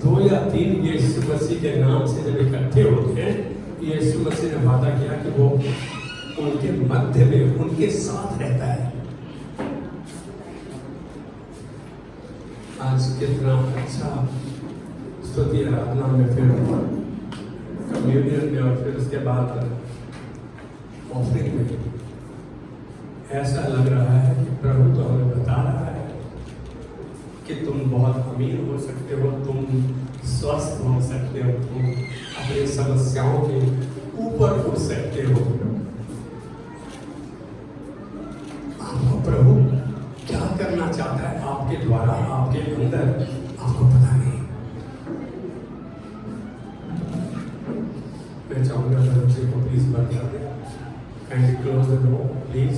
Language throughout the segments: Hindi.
2 या 3 यीशु मसीह के नाम से जब इकट्ठे होते हैं, यीशु मसीह ने वादा किया कि वो उनके मध्य में उनके साथ रहता है। आज कितना अच्छा स्तुति आराधना में, फिर कम्युनियन में और फिर उसके बाद ऑफरिंग में ऐसा लग रहा है कि प्रभु तो हमें बता रहा है कि तुम बहुत अमीर हो सकते हो, तुम स्वस्थ हो सकते हो, तुम अपनी समस्याओं के ऊपर उठ सकते हो। आपको प्रभु क्या करना चाहता है आपके द्वारा, आपके अंदर, आपको पता नहीं। मैं चाहूंगा बच्चे को प्लीज बंद कर दें। Kindly close the door please.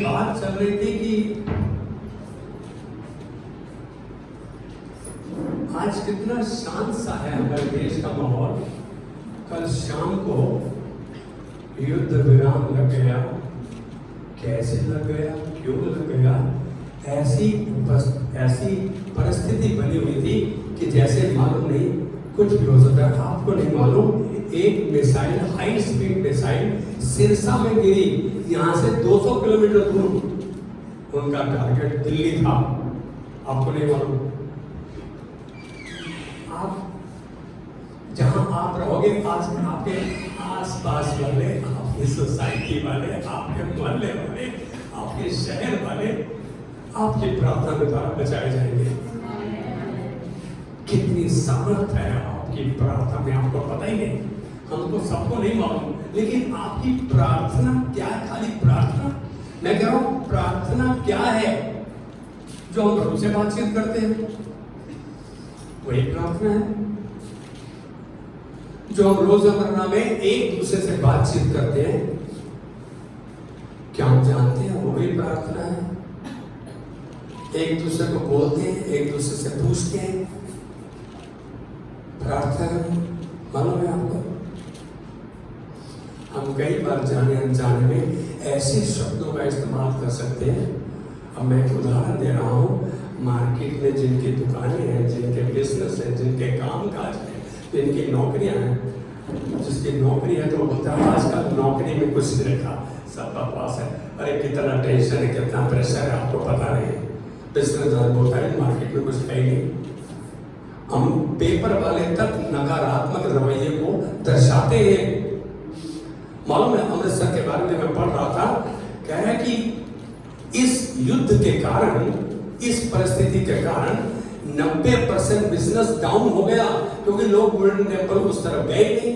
बात चल रही थी कि आज कितना शांत सा है हमारे देश का माहौल। कल शाम को युद्ध विराम लग गया। कैसे लग गया, क्यों लग गया? ऐसी परिस्थिति बनी हुई थी कि जैसे मालूम नहीं कुछ भी हो सकता है। आपको नहीं मालूम, एक missile, high speed missile Sirsa में गिरी। यहाँ से 200 किलोमीटर दूर उनका टारगेट दिल्ली था। आपको नहीं मालूम। आप जहां आप रहोगे, आज आपके आसपास वाले, आपकी सोसाइटी वाले, आपके मोहल्ले वाले, आपके शहर वाले आपकी प्रार्थना के द्वारा बचाए जाएंगे। कितनी सामर्थ है आपकी प्रार्थना में, आपको पता ही नहीं। हमको सबको नहीं मालूम, लेकिन आपकी प्रार्थना क्या है? खाली प्रार्थना। मैं कह रहा हूं प्रार्थना क्या है? जो हम प्रभु से बातचीत करते हैं वही प्रार्थना है। जो हम रोजमर्रा में एक दूसरे से बातचीत करते हैं, क्या हम जानते हैं वो भी प्रार्थना है? एक दूसरे को बोलते हैं, एक दूसरे से पूछते हैं, प्रार्थना मालूम है आपको? हम कई बार जाने अनजाने में ऐसे शब्दों का इस्तेमाल कर सकते हैं। अब मैं एक उदाहरण दे रहा हूँ। मार्केट में जिनकी दुकानें हैं, जिनके बिजनेस हैं, जिनके काम काज हैं, जिनकी नौकरियां हैं, जिसकी नौकरी है तो वो बोलता है आजकल नौकरी में कुछ नहीं रखा, सब बकवास है। अरे कितना टेंशन है, कितना प्रेशर है, आपको पता नहीं। बिजनेस बोलता है मार्केट में कुछ है ही नहीं। हम पेपर वाले तक नकारात्मक रवैये को दर्शाते हैं। मालूम है अमृतसर के बारे में मैं पढ़ रहा था, कह रहा है कि इस युद्ध के कारण, इस परिस्थिति के कारण 90% बिजनेस डाउन हो गया, क्योंकि लोग गोल्डन टेम्पल उस तरफ गए नहीं।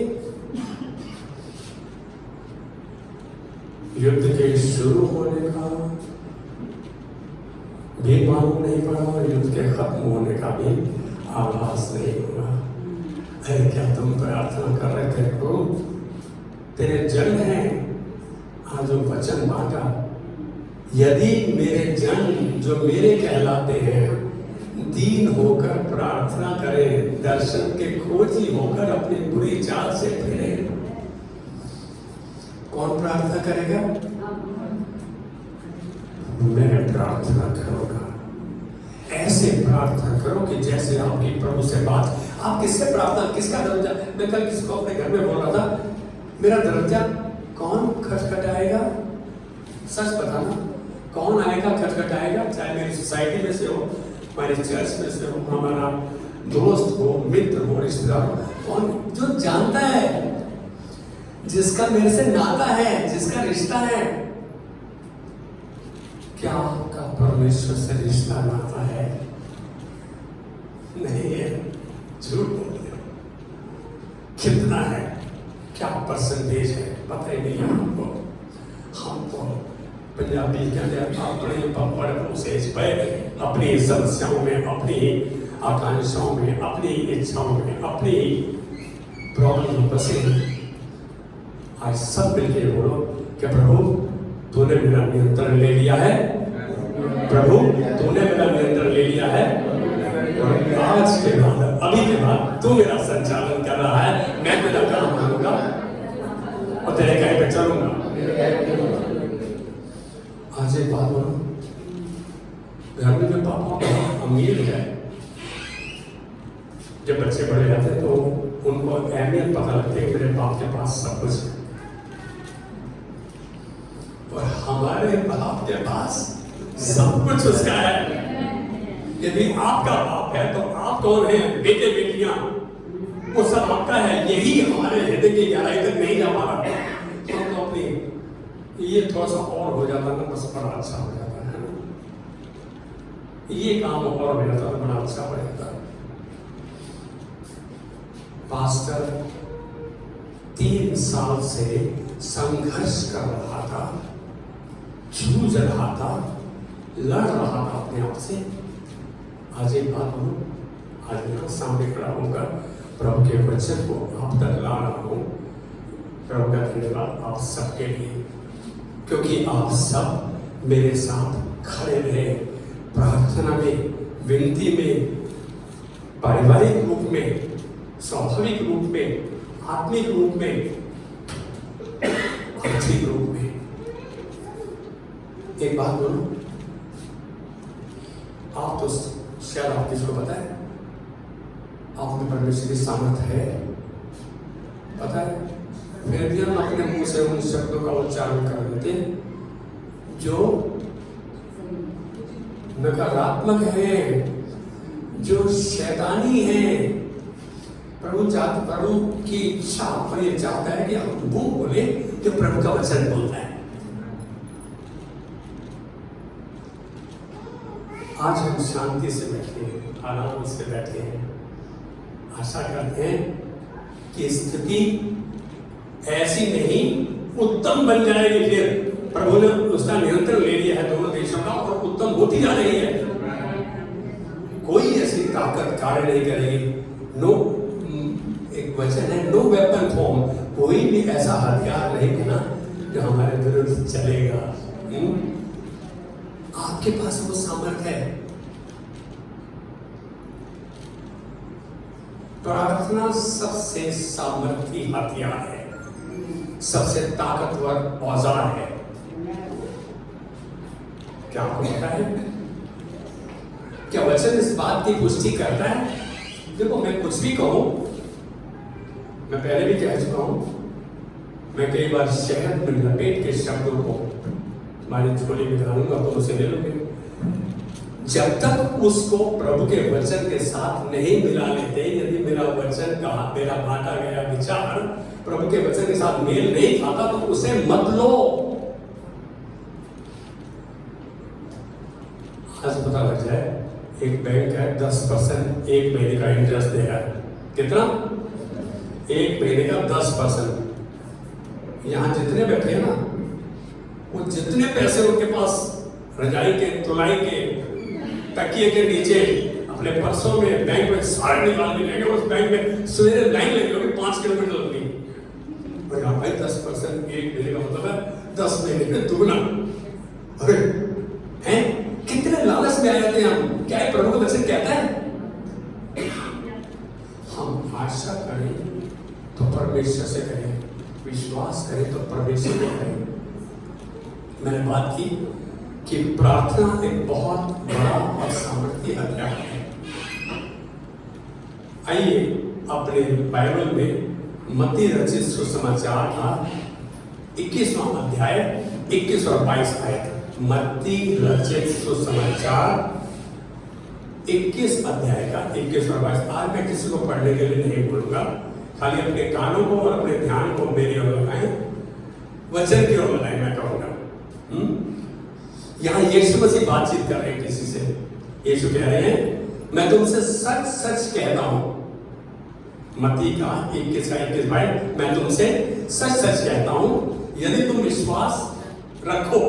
युद्ध के शुरू होने का भी मालूम नहीं पड़ा, युद्ध के खत्म होने का भी आभास नहीं हुआ। अरे क्या तुम प्रार्थना कर रहे थे प्रभु, तेरे जन हैं, आज जो वचन बांटा, यदि मेरे जन जो मेरे कहलाते हैं दीन होकर प्रार्थना करें, दर्शन के खोजी होकर अपनी बुरी चाल से फिरे, कौन प्रार्थना करेगा? मैं प्रार्थना करूंगा। ऐसे प्रार्थना करो कि जैसे आपकी प्रभु से बात। आप किससे प्रार्थना, किसका दरवाजा? मैं कल किसको अपने घर में बोल रहा था, मेरा दरवाजा कौन खटखटाएगा? सच बताना, कौन आएगा खटखटाएगा? चाहे मेरी सोसाइटी में से हो, हमारे चर्च में से हो, हमारा दोस्त हो, मित्र हो, रिश्तेदार हो, कौन? जो जानता है, जिसका मेरे से नाता है, जिसका रिश्ता है। क्या आपका परमेश्वर से रिश्ता नाता है? नहीं है, झूठ बोल रहे हो। कितना है, क्या परसेंटेज है, पता ही नहीं है हमको। हम तो पंजाबी कहते हैं अपने पपड़ उसे पे, अपनी समस्याओं में, अपनी आकांक्षाओं में, अपनी इच्छाओं में, अपनी प्रॉब्लम में बसे। आज सब मिलके बोलो कि प्रभु तूने मेरा नियंत्रण ले लिया है, प्रभु तूने मेरा नियंत्रण ले लिया है, और आज के बाद, अभी के बाद तू मेरा संचालन कर रहा है। मैं तेरा काम करूंगा और तेरे कहे पे चलूंगा। आज एक बात बोलो, घर में जो पापा अमीर है, जब बच्चे बड़े जाते हैं तो उनको अहमियत पता लगती है कि मेरे बाप के पास सब कुछ है, और हमारे बाप के पास सब कुछ उसका है। यदि आपका बाप है तो आप कौन है? बेटे बेटियां, वो सब आपका है। यही हमारे हृदय की गहराई तक नहीं जा पा रहा तो अपनी ये थोड़ा सा और हो जाता ना, बस बड़ा अच्छा हो जाता है ना, ये काम और हो जाता है, बड़ा अच्छा हो जाता है। पास्टर 3 साल से संघर्ष कर रहा था, जूझ रहा था, लड़ रहा था अपने आप से। आज एक बात हूँ, आज यहाँ सामने खड़ा होकर प्रभु के वचन को आप तक ला रहा हूँ। प्रभु का धन्यवाद आप सबके लिए, क्योंकि आप सब मेरे साथ खड़े रहे प्रार्थना में, विनती में, पारिवारिक रूप में, स्वाभाविक रूप में, आत्मिक रूप में, आर्थिक रूप में। एक बात बोलूं, आप तो शायद आप किसको पता है, आप में परमेश्वर की सामर्थ है, पता है, फिर भी हम अपने मुंह से उन शब्दों का उच्चारण कर देते जो नकारात्मक है, जो शैतानी है। प्रभु की इच्छा पर यह चाहता है कि हम वो बोले जो प्रभु का वचन बोलता है। आज हम शांति से बैठे हैं, आराम से बैठे हैं, आशा करते हैं कि स्थिति ऐसी नहीं उत्तम बन जाएगी। फिर प्रभु ने उसका नियंत्रण ले लिया है दोनों देशों का, और उत्तम होती जा रही है। कोई ऐसी ताकत कार्य नहीं करेगी। नो, एक वचन है, नो वेपन फॉर्म, कोई भी ऐसा हथियार नहीं बना जो हमारे विरुद्ध चलेगा। आपके पास वो सामर्थ्य है। प्रार्थना सबसे सामर्थी हथियार है, सबसे ताकतवर औजार है। क्या आपको पता है? क्या वचन इस बात की पुष्टि करता है? देखो, मैं कुछ भी कहूं, मैं पहले भी कह चुका हूं, मैं कई बार शहद में लपेट के शब्दों को हमारी झोली में डालूंगा तो उसे ले लोगे। जब तक उसको प्रभु के वचन के साथ नहीं मिला लेते, यदि मेरा वचन का, मेरा बांटा गया विचार प्रभु के वचन के साथ मेल नहीं खाता, तो उसे मत लो। आज पता लग जाए, एक बैंक है 10% 1 महीने का इंटरेस्ट दे रहा है। कितना? 1 महीने का 10%। यहां जितने बैठे हैं ना, वो जितने पैसे उनके पास रजाई के, तुलाई के, तकिए के नीचे, अपने पर्सों में, बैंक में सारे निकाल के लेंगे। उस बैंक में सवेरे लाइन लगी होगी 5 किलोमीटर लगती। और यहाँ भाई 10% 1 महीने का मतलब है 10 महीने में दुगना। अरे हैं, कितने लालच में आ जाते हैं हम। क्या है प्रभु का वचन कहता है? हम आशा करें तो परमेश्वर से करें, विश्वास करें तो परमेश्वर को करें। मैंने बात की कि प्रार्थना एक बहुत बड़ा और सामर्थ्य हथियार है। आइए अपने बाइबल में मत्ती रचित सुसमाचार का 21वां अध्याय 21 और 22 आयत। मत्ती रचित सुसमाचार 21 अध्याय का 21 और 22। आज मैं किसी को पढ़ने के लिए नहीं बोलूंगा, खाली अपने कानों को और अपने ध्यान को मेरी ओर लगाएं, वचन की ओर लगाएं। मैं कहूंगा यहाँ यीशु मसीह बातचीत कर रहे हैं किसी से। यीशु कह रहे हैं, मैं तुमसे सच सच कहता हूं, मत्ती का 21 का 21 भाई, मैं तुमसे सच सच कहता हूं, यदि तुम विश्वास रखो,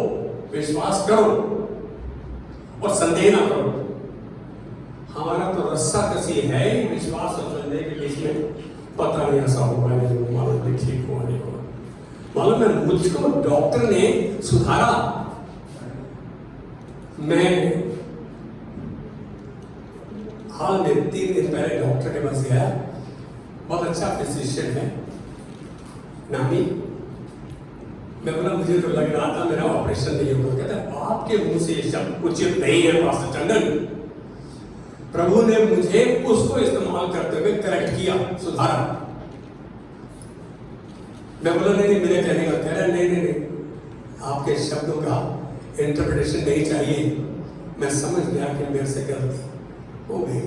विश्वास करो और संदेह ना करो। हमारा तो रस्सा कसी है विश्वास और संदेह के बीच में। पता नहीं ऐसा होगा नहीं, मालूम नहीं ठीक हुआ नहीं हुआ। मालूम है, मुझको डॉक्टर ने सुधारा। मैं हाल में 3 दिन पहले डॉक्टर के पास गया। बहुत अच्छा फिजिशियन है, नामी। मैं बोला मुझे तो लग रहा था मेरा ऑपरेशन नहीं होगा। कहता आपके मुंह से ये शब्द उचित नहीं है पास्टर टंडन। प्रभु ने मुझे उसको इस्तेमाल करते हुए करेक्ट किया, सुधारा। मैं बोला नहीं, मेरे कहने का कह रहा नहीं, आपके शब्दों का इंटरप्रिटेशन नहीं चाहिए। मैं समझ गया कि मेरे से गलती हो गई।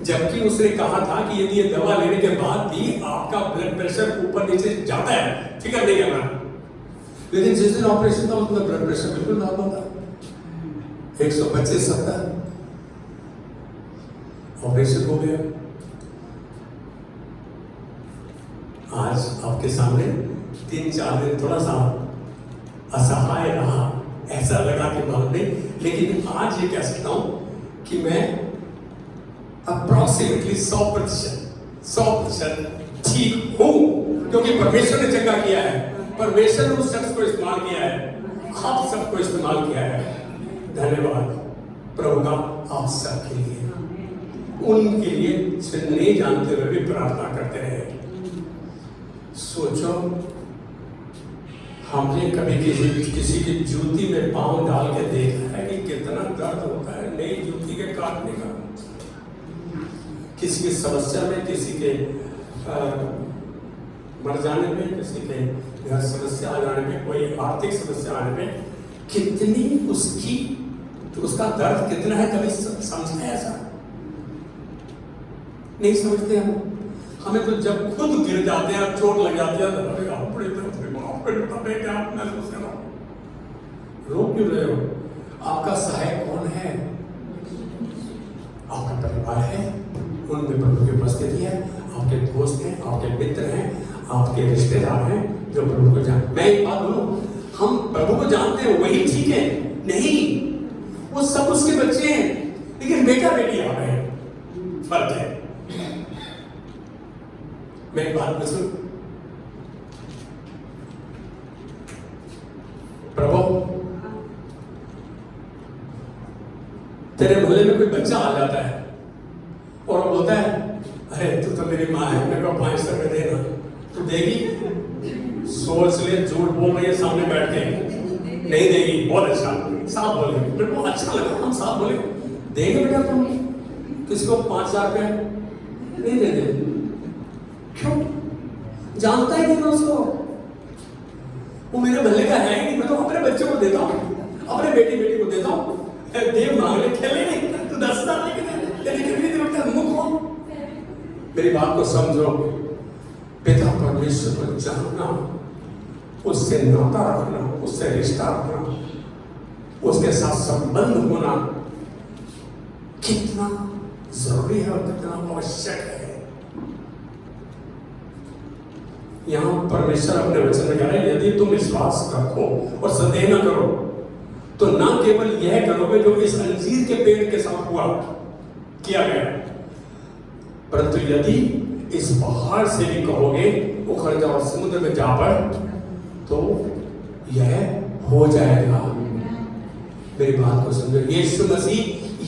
जबकि उसने कहा था कि यदि ये दवा लेने के बाद भी आपका ब्लड प्रेशर ऊपर नीचे जाता है, फिक्र नहीं करना। लेकिन जिस दिन ऑपरेशन था उसमें ब्लड प्रेशर बिल्कुल नॉर्मल था, 125/70। ऑपरेशन हो गया। आज आपके सामने 3-4 दिन थोड़ा सा असहाय रहा, ऐसा लगा कि मालूम नहीं, लेकिन आज ये कह सकता हूं कि मैं अप्रोक्सीमेटली 100% ठीक हूं, क्योंकि परमेश्वर ने चंगा किया है। परमेश्वर ने उस शख्स को इस्तेमाल किया है, आप सबको इस्तेमाल किया है। धन्यवाद प्रभु का आप सबके लिए, उनके लिए नहीं जानते हुए भी प्रार्थना करते रहे। सोचो हमने कभी किसी की जूती में पांव डाल के देखा है कि कितना दर्द होता है नई जूती के काटने का। किसी की समस्या में, किसी के मर जाने में, किसी के घर समस्या आ जाने में, कोई आर्थिक समस्या आने में कितनी उसका दर्द कितना है, कभी समझे ऐसा? नहीं समझते हम। हमें तो जब खुद गिर जाते हैं, चोट लग जाती है, क्या महसूस कर रहा हूं? रो क्यों रहे हो? आपका सहायक कौन है? आपका परिवार है, उनमें प्रभु की उपस्थिति है, आपके दोस्त हैं, आपके मित्र हैं, आपके रिश्तेदार हैं जो प्रभु को जानते। मैं एक बात बोलूं, हम प्रभु को जानते हैं वही ठीक है? नहीं, वो सब उसके बच्चे हैं, लेकिन बेटा बेटी आ रहे हैं, फर्क है। मैं एक बात पूछूं, प्रभु तेरे मोहल्ले में कोई बच्चा आ जाता है और बोलता है अरे तू तो मेरी माँ है, मेरे को 500 रुपये देना, तू देगी? सोच ले, झूठ बोल रही है सामने बैठ के, नहीं देगी। बहुत अच्छा, साफ बोले, मेरे को अच्छा लगा, हम साफ बोले, देंगे बेटा तुम किसको 5000 रुपये? नहीं दे दे। क्यों? जानता ही नहीं उसको, वो मेरे मोहल्ले का है ही नहीं। मैं तो अपने बच्चों को देता हूँ, अपने बेटी को देता हूँ, देव मांग ले, खेले नहीं, तू 10,000 लेके मुख हो। मेरी बात को समझो, पिता परमेश्वर को जानना, उससे नाता रखना, उससे रिश्ता रखना, उसके साथ संबंध होना कितना जरूरी है और कितना आवश्यक है। यहां परमेश्वर अपने वचन में कह रहे हैं, यदि तुम विश्वास रखो और संदेह न करो तो ना केवल यह करोगे जो इस अंजीर के पेड़ के साथ हुआ किया गया, परंतु यदि इस पहाड़ से भी कहोगे उखड़ जा और समुद्र में जा पड़, तो यह हो जाएगा। मेरी बात को समझो, यीशु मसीह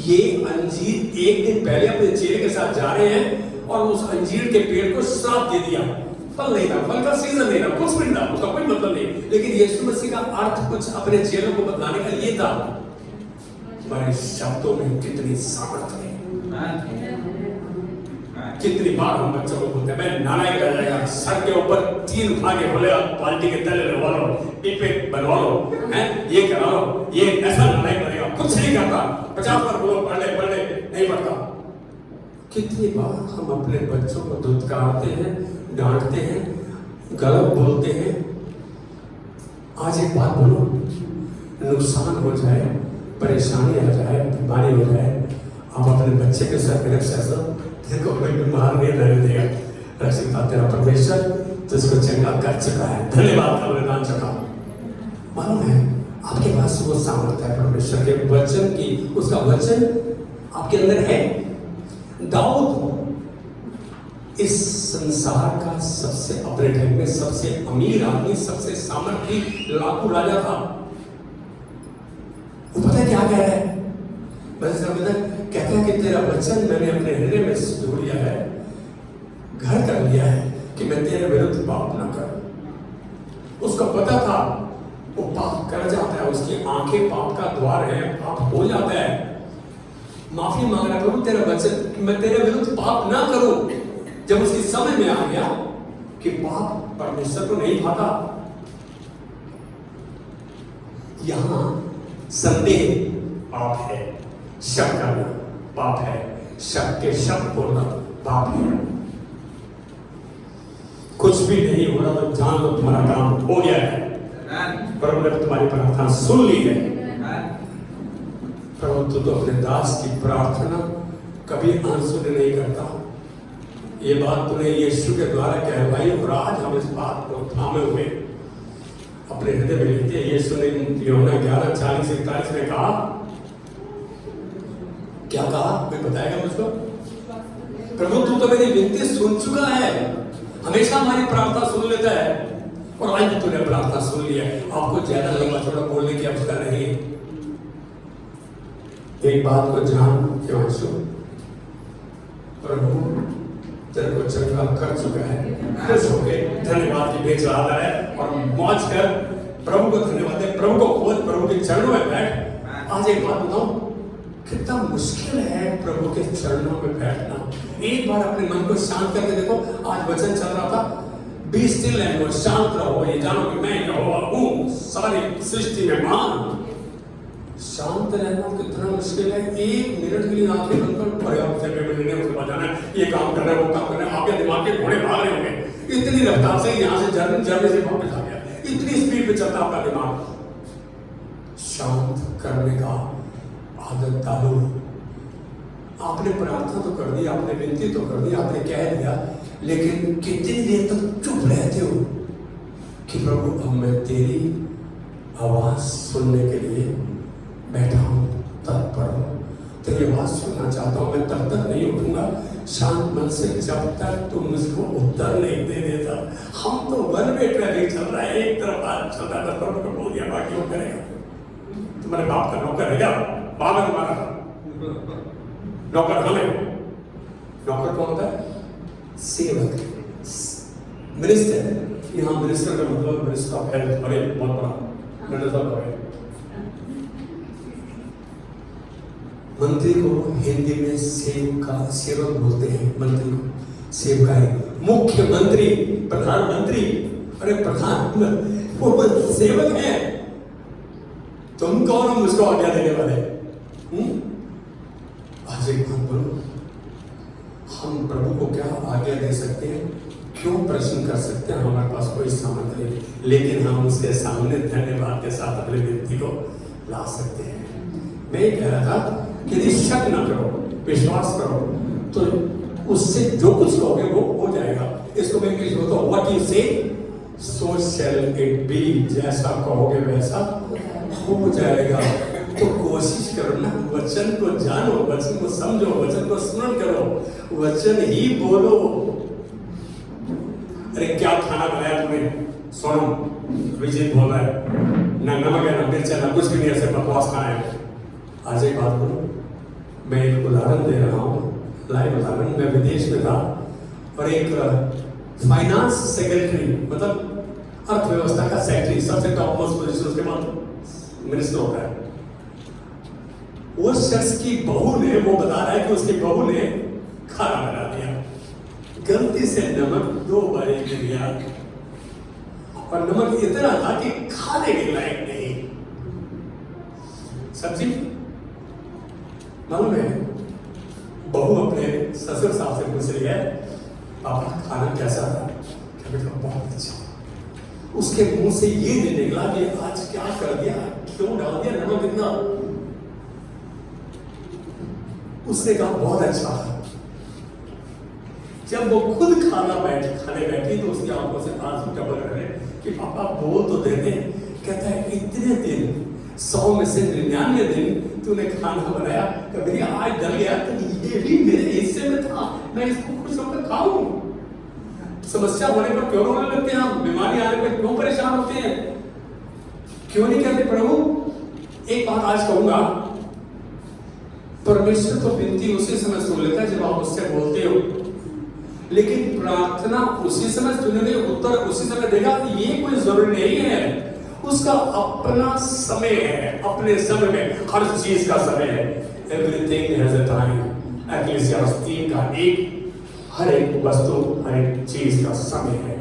ये अंजीर एक दिन पहले अपने चेले के साथ जा रहे हैं और उस अंजीर के पेड़ को श्राप दे दिया। फल नहीं था, फल का सीजन नहीं था, कुछ भी नहीं था, उसका कोई मतलब नहीं। लेकिन यीशु मसीह का अर्थ कुछ अपने चेलों को बताने का ये था। हमारे शब्दों में कितनी सामर्थ्य है। कितनी बार हम बच्चों को बोलते हैं, मैं नालायक रह जाएगा, सर के ऊपर 3 उठा के बोले बाल्टी के तले लगवा लो, पीपे बनवा लो, हैं ये करा लो, ये ऐसा नालायक बनेगा, कुछ नहीं करता। 50 बार बोलो पढ़ ले, नहीं पढ़ता। कितनी बार हम अपने बच्चों को धुतकारते हैं, डांटते हैं, गलत बोलते हैं। आज एक बात बोलो, नुकसान हो जाए, परेशानी आ जाए, बीमारी हो जाए, आप अपने बच्चे के साथ देखो कोई बीमार नहीं रहने देगा। रक्षिता तेरा परमेश्वर जिसको चंगा कर चुका है, धन्यवाद का बलिदान चुका। मालूम है आपके पास वो सामर्थ्य है परमेश्वर के वचन की, उसका वचन आपके अंदर है। दाऊद इस संसार का सबसे अपने टाइम में सबसे अमीर आदमी, सबसे सामर्थ्य लाखों राजा था। वो पता क्या कह रहा है? कहता है कि तेरा वचन मैंने अपने हृदय में जोड़ लिया है, घर कर लिया है कि मैं तेरे विरुद्ध पाप ना करूं। उसको पता था वो पाप कर जाता है, उसकी आंखें पाप का द्वार है, पाप हो जाता है, माफी मांग रहा है, प्रभु तेरा वचन मैं तेरे विरुद्ध पाप ना करूं। जब उसकी समझ में आ गया कि पाप परमेश्वर को नहीं भाता, यहां संदेह पाप है, शक करना पाप है, शक के शब्द बोलना पाप है। कुछ भी नहीं हो रहा तो जान लो तुम्हारा काम हो गया है, प्रभु ने तुम्हारी प्रार्थना सुन ली है। प्रभु तो अपने दास की प्रार्थना कभी अनसुनी नहीं करता। ये बात तूने यीशु के द्वारा कहवाई और आज हम इस बात को थामे हुए अपने हृदय में लेते हैं। यीशु ने यूहन्ना 11:40-41 में कहा, क्या कहा? कोई बताएगा मुझको? प्रभु तू तो मेरी विनती सुन चुका है, हमेशा हमारी प्रार्थना सुन लेता है और आज भी तूने प्रार्थना सुन लिया है। आपको ज्यादा लंबा चौड़ा बोलने की आवश्यकता नहीं है। एक बात को जान क्यों प्रभु तेरे को चंगा कर चुका है, खुश होके धन्यवाद की भेंट चढ़ा है और मौज कर प्रभु को धन्यवाद दे, प्रभु को खोज, प्रभु के चरणों में बैठ। आज एक बात बताऊं, कितना मुश्किल है प्रभु के चरणों में बैठना। एक बार अपने मन को शांत करके देखो। आज वचन चल रहा था, बी स्टिल एंड शांत रहो, ये जानो कि मैं यहोवा हूं, सारी सृष्टि में महान। शांत रहना कितना मुश्किल है। एक मिनट के लिए आंखें बंद कर पर्याप्त जगह में लेने उसके बाद जाना है, ये काम करना है, वो काम करना है। आपके दिमाग के घोड़े भाग रहे होंगे इतनी रफ्तार से, यहाँ से जर्नी से वापस आ गया, इतनी स्पीड पे चलता आपका दिमाग। शांत करने का आदत डालो। आपने प्रार्थना तो कर दी, आपने विनती तो कर दी, आपने कह दिया, लेकिन कितनी देर तक चुप रहते हो कि प्रभु अब मैं तेरी आवाज सुनने के लिए बैठा हूं, तत्पर हूं, तेरी आवाज सुनना चाहता हूं, मैं तब तक नहीं उठूंगा शांत मन से जब तक तू मुझको उत्तर नहीं दे देता। हम तो वन वे ट्रैवलिंग चल रहा है, एक तरफ आज चल रहा था, प्रभु को बोल दिया, बाकी वो करेगा। तुम्हारे बाप का नौकर है क्या? बाप है तुम्हारा नौकर? हमें नौकर कौन होता है? सेवक, मिनिस्टर। यहाँ मिनिस्टर का मतलब मिनिस्टर ऑफ हेल्थ, अरे बहुत बड़ा मिनिस्टर है। मंत्री को हिंदी में सेवक बोलते हैं। मंत्री को सेवकाई, मुख्यमंत्री, प्रधानमंत्री, अरे प्रधान वो सेवक है। तुम कौन हो मुझको आज्ञा देने वाले? आज एक बात बोलो, हम प्रभु को क्या आज्ञा दे सकते हैं? क्यों प्रश्न कर सकते हैं? हमारे पास कोई सामर्थ्य नहीं, लेकिन हम उसके सामने धन्यवाद के साथ अपनी विनती को ला सकते हैं। मैं कह रहा था कि यदि शक न करो, विश्वास करो, तो उससे जो कुछ कहोगे वो हो जाएगा। इसको मैं इंग्लिश में बोलता हूं, व्हाट यू से सो शैल इट बी। जैसा कहोगे वैसा हो जाएगा। तो कोशिश करो ना, वचन को जानो, वचन को समझो, वचन को स्मरण करो, वचन ही बोलो। अरे क्या खाना बनाया तुमने? सोनम विजय बोल रहा है, ना नमक है ना मिर्च है ना कुछ भी नहीं, ऐसे बकवास खाना है। आज एक बात बोलो, मैं एक उदाहरण दे रहा हूँ, लाइव उदाहरण। मैं विदेश में था और एक फाइनेंस सेक्रेटरी, मतलब अर्थव्यवस्था का सेक्रेटरी, सबसे टॉप मोस्ट पोजीशन, उसके बाद मिनिस्टर होता है। वो शख्स की बहू ने, वो बता रहा है कि उसकी बहू ने खाना बना दिया, गलती से नमक 2 बार गिर गया और नमक इतना था कि खाने के लायक नहीं। सब्जी मालूम है, बहू अपने ससुर साहब से पूछ रही है, पापा खाना कैसा था? बेटा बहुत अच्छा। उसके मुंह से ये नहीं निकला कि आज क्या कर दिया, क्यों डाल दिया नमक इतना। उसने कहा बहुत अच्छा था। जब वो खुद खाने बैठी तो उसकी आंखों से आंसू टपक रहे कि पापा बोल तो देते। कहता है इतने दिन, 100 में से 99 दिन तूने खाना बनाया, कभी आज डल गया तो ये भी मेरे हिस्से में था, मैं इसको खुश होकर खाऊं। समस्या होने पर क्यों रोने लगते हैं हम? बीमारी आने पर क्यों परेशान होते हैं? क्यों नहीं कहते प्रभु? एक बात आज कहूंगा, परमेश्वर तो विनती उसी समय सुन लेता है जब आप उससे बोलते हो, लेकिन प्रार्थना उसी समय सुनने, उत्तर उसी समय देगा, ये कोई जरूरी नहीं है। उसका अपना समय है, अपने समय में हर चीज का समय है। Everything has a time. Ecclesiastes 3 का 1, हर एक वस्तु, हर एक चीज का समय है।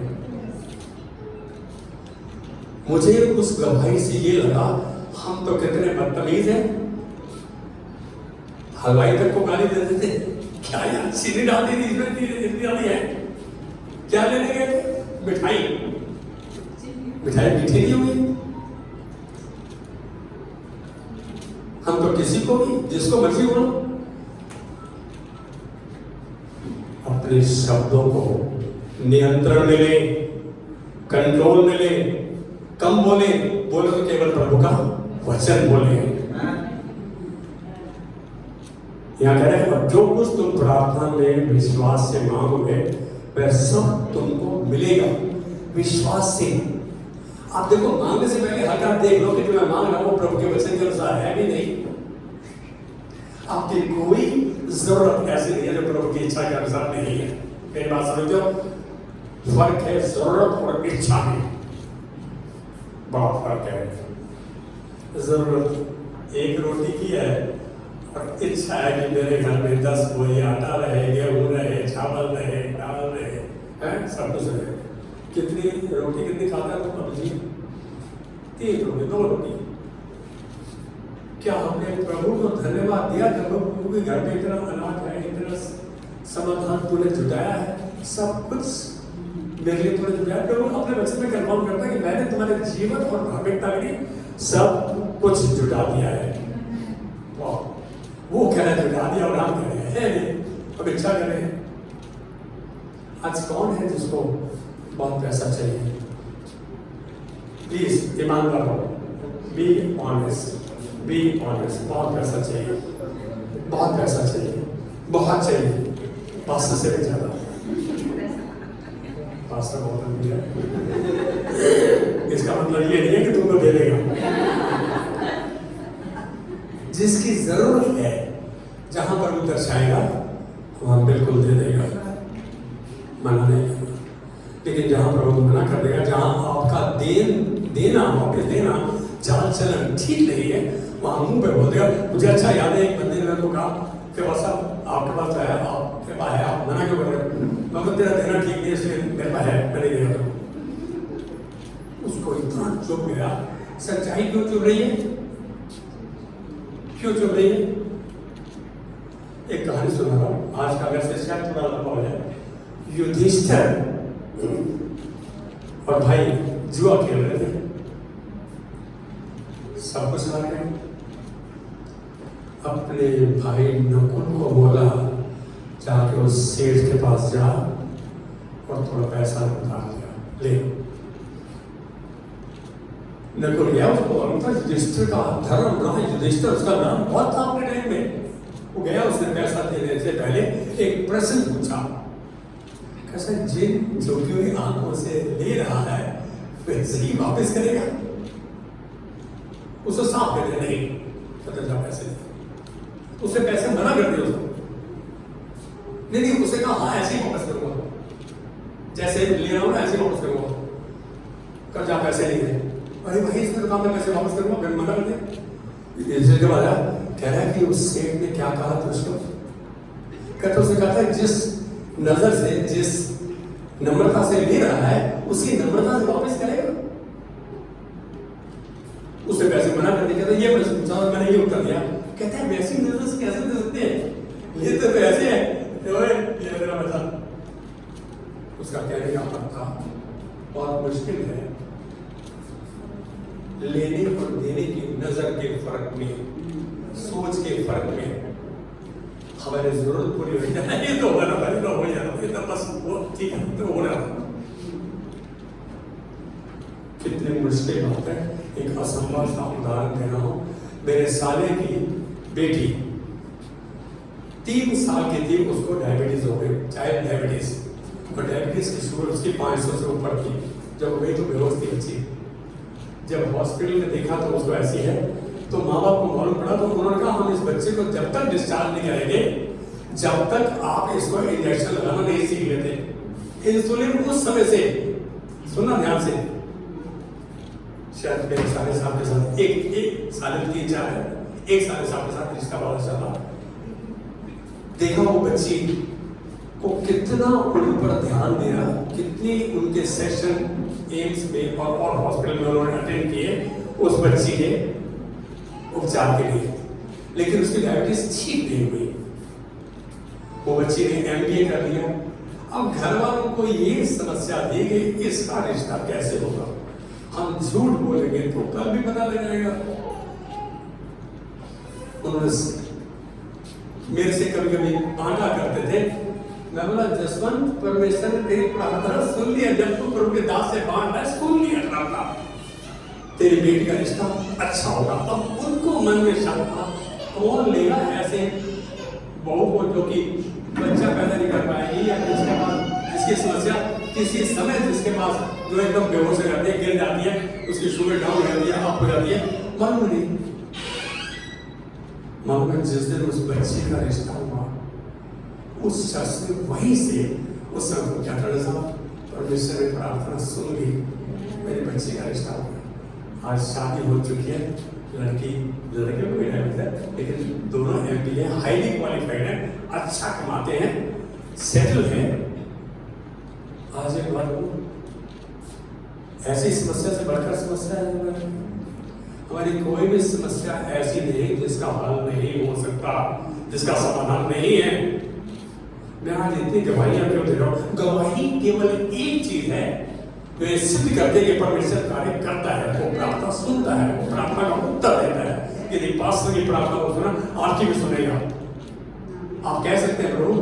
मुझे उस गवाही से ये लगा, हम तो कितने बदतमीज हैं। हलवाई तक को गाली दे देते, क्या यार चीनी डाल दी, इसमें इतनी डाली है, क्या लेने गए? मिठाई। मिठाई मीठी नहीं हुई। हम तो किसी को भी, जिसको मर्जी बोलो, अपने शब्दों को नियंत्रण में ले, कंट्रोल में ले, कम बोले तो केवल प्रभु का वचन बोले। यहाँ कह रहे हैं, जो कुछ तुम प्रार्थना में विश्वास से मांगोगे वह सब तुमको मिलेगा विश्वास से। आप देखो, मांगने से पहले हल्का देख लो कि जो मैं मांग रहा हूं वो प्रभु के वचन के अनुसार है भी नहीं। आपकी कोई जरूरत ऐसी नहीं है जो प्रभु की इच्छा के अनुसार नहीं है। मेरी बात समझते हो? फर्क है जरूरत और इच्छा में, बहुत फर्क है। जरूरत एक रोटी की है और इच्छा है कि मेरे घर में 10 बोरी आटा रहे, गेहूं रहे, चावल रहे, दाल रहे, हैं, सब कुछ रहे। कितनी रोटी कितनी खाता है तो जी? 3 रोटी, 2 रोटी। क्या हमने प्रभु को धन्यवाद दिया कि प्रभु के घर में इतना अनाज है, इतना समाधान तूने जुटाया है, सब कुछ मेरे लिए तूने जुटाया। प्रभु अपने वचन में कंफर्म करता है कि मैंने तुम्हारे जीवन और धार्मिकता के लिए सब कुछ जुटा दिया है। वो कह रहे जुटा दिया और हम कह रहे हैं अब इच्छा कर रहे हैं। आज कौन है जिसको बहुत पैसा चाहिए? प्लीज ईमानदार हो, बी ऑनेस्ट, बी ऑनेस्ट। बहुत पैसा चाहिए, बहुत पैसा चाहिए, बहुत चाहिए, 500 से भी ज्यादा। 500 बहुत है। इसका मतलब ये नहीं है कि तुमको दे देगा। जिसकी जरूरत है, जहां पर वो दर्शाएगा वहां बिल्कुल दे देगा, मना नहीं करेगा। लेकिन जहां पर वो मना कर देगा, जहां आपका देना वापस देना चाल चलन ठीक नहीं है, वहां मुंह पे बोल देगा। मुझे अच्छा याद है, एक बंदे ने मेरे को कहा कि बस आपके पास आया, आपके पास है, आप मना क्यों कर रहे हो? मैं तेरा देना ठीक नहीं, इसलिए मेरे पास है, मैं नहीं दे रहा। उसको इतना चुप गया। सच्चाई क्यों चुप रही है? क्यों चुप रही है? एक कहानी सुना रहा हूं, आज का मैसेज शायद थोड़ा लंबा हो जाए। युधिष्ठिर और भाई जुआ खेल रहे थे, सब कुछ हार गए। अपने भाई नकुल को बोला, जाके उस सेठ के पास जा और थोड़ा पैसा उधार दिया, ले। नकुल गया, उसको मालूम था युधिष्ठिर का धर्म रहा, युधिष्ठिर उसका नाम बहुत था अपने टाइम में। वो गया, उसने पैसा देने से पहले एक प्रश्न पूछा, कैसा जिन झुकी हुई आंखों से ले रहा है वैसे ही वापस करेगा? उसको साफ कर दिया, नहीं पता जा पैसे दे। उससे पैसे मना कर दिया उसको। नहीं, उससे कहा हाँ ऐसे ही वापस करूंगा, जैसे ले रहा हूं ऐसे ही वापस करूंगा, कर जा पैसे नहीं दे। अरे भाई इसमें काम में पैसे वापस करूंगा, फिर मना कर दिया। इसके बाद कह रहा है कि उस सेठ ने क्या कहा था उसको? कहते उसने कहा था जिस नजर से, जिस नम्रता से ले रहा है उसी नम्रता से वापस करेगा। उससे पैसे मना कर दिया। ये प्रश्न पूछा और मैंने ये उत्तर दिया। कहते हैं वैसी नजर से कैसे दे सकते हैं, ये तो ऐसे है, ये मेरा पैसा। उसका कहने का मतलब था बहुत मुश्किल है लेने और देने की नजर के फर्क में, सोच के फर्क में हमारी जरूरत पूरी हो जाए। ये तो होगा ना भाई, तो हो जाना, ये तो बस वो ठीक है, तो हो रहा। कितनी मुश्किल बात है। एक असंभव सा उदाहरण दे रहा हूं। मेरे साले की बेटी 3 साल की थी, उसको डायबिटीज हो गई, चाइल्ड डायबिटीज। और डायबिटीज की शुगर उसकी 500 से ऊपर थी। जब गई तो बेहोश थी बच्ची। जब हॉस्पिटल में देखा तो उसको ऐसी है, तो माँ बाप को मालूम पड़ा, तो उन्होंने कहा हम इस बच्चे को जब तक डिस्चार्ज नहीं करेंगे जब तक आप इसको इंजेक्शन लगाना नहीं सीख लेते। इंसुलिन उस समय से, सुनना ध्यान से, शायद मेरे साले साहब के साथ एक साले 3-4 है, एक साले साहब के साथ रिश्ता वाला चला। देखा वो बच्ची को कितना उन पर ध्यान दिया, कितनी उनके सेशन एम्स में और हॉस्पिटल में उन्होंने अटेंड किए उस बच्ची के उपचार के लिए, लेकिन उसकी डायबिटीज ठीक नहीं हुई। वो बच्ची ने MBA कर लिया। अब घर वालों को ये समस्या दी गई, इसका रिश्ता कैसे होगा? हम झूठ बोलेंगे तो कल भी पता लग जाएगा। उन्होंने मेरे से कभी कभी आना करते थे, मैं बोला जसवंत परमेश्वर ने तेरी प्रार्थना सुन लिया, जब तू प्रभु के दास से बांट रहा है, सुन लिया प्रार्थना, तेरी बेटी का रिश्ता अच्छा होगा। अब उनको मन में शक था, कौन लेगा ऐसे बहू को जो कि बच्चा पैदा नहीं कर पाएगी, या जिसके पास इसकी समस्या किसी समय जिसके पास जो एकदम बेहोश हो जाती है, गिर जाती है, उसकी शुगर डाउन हो जाती है, अप हो जाती है, मालूम नहीं। मालूम जिस दिन उस बच्ची का रिश्ता हुआ, उस शख्स ने वहीं से उस समय क्या करना था, परमेश्वर ने प्रार्थना सुन ली, मेरी बच्ची का रिश्ता हो गया। आज शादी हो चुकी है, लड़के को भी डायबिटीज है, लेकिन दोनों MBA हाईली क्वालिफाइड हैं, अच्छा कमाते हैं, सेटल हैं। आज एक बात ऐसी समस्या से बढ़कर समस्या है, हमारी कोई भी समस्या ऐसी नहीं जिसका हल नहीं हो सकता, जिसका समाधान नहीं है। मैं आज इतनी गवाहियां क्यों दे रहा हूं? गवाही केवल एक चीज है, तो ये सिद्ध करते कि परमेश्वर कार्य करता है, वो प्रार्थना सुनता है, वो प्रार्थना का उत्तर देता है। यदि पास्टर की प्रार्थना को सुना, आपकी भी सुनेगा। आप कह सकते हैं प्रभु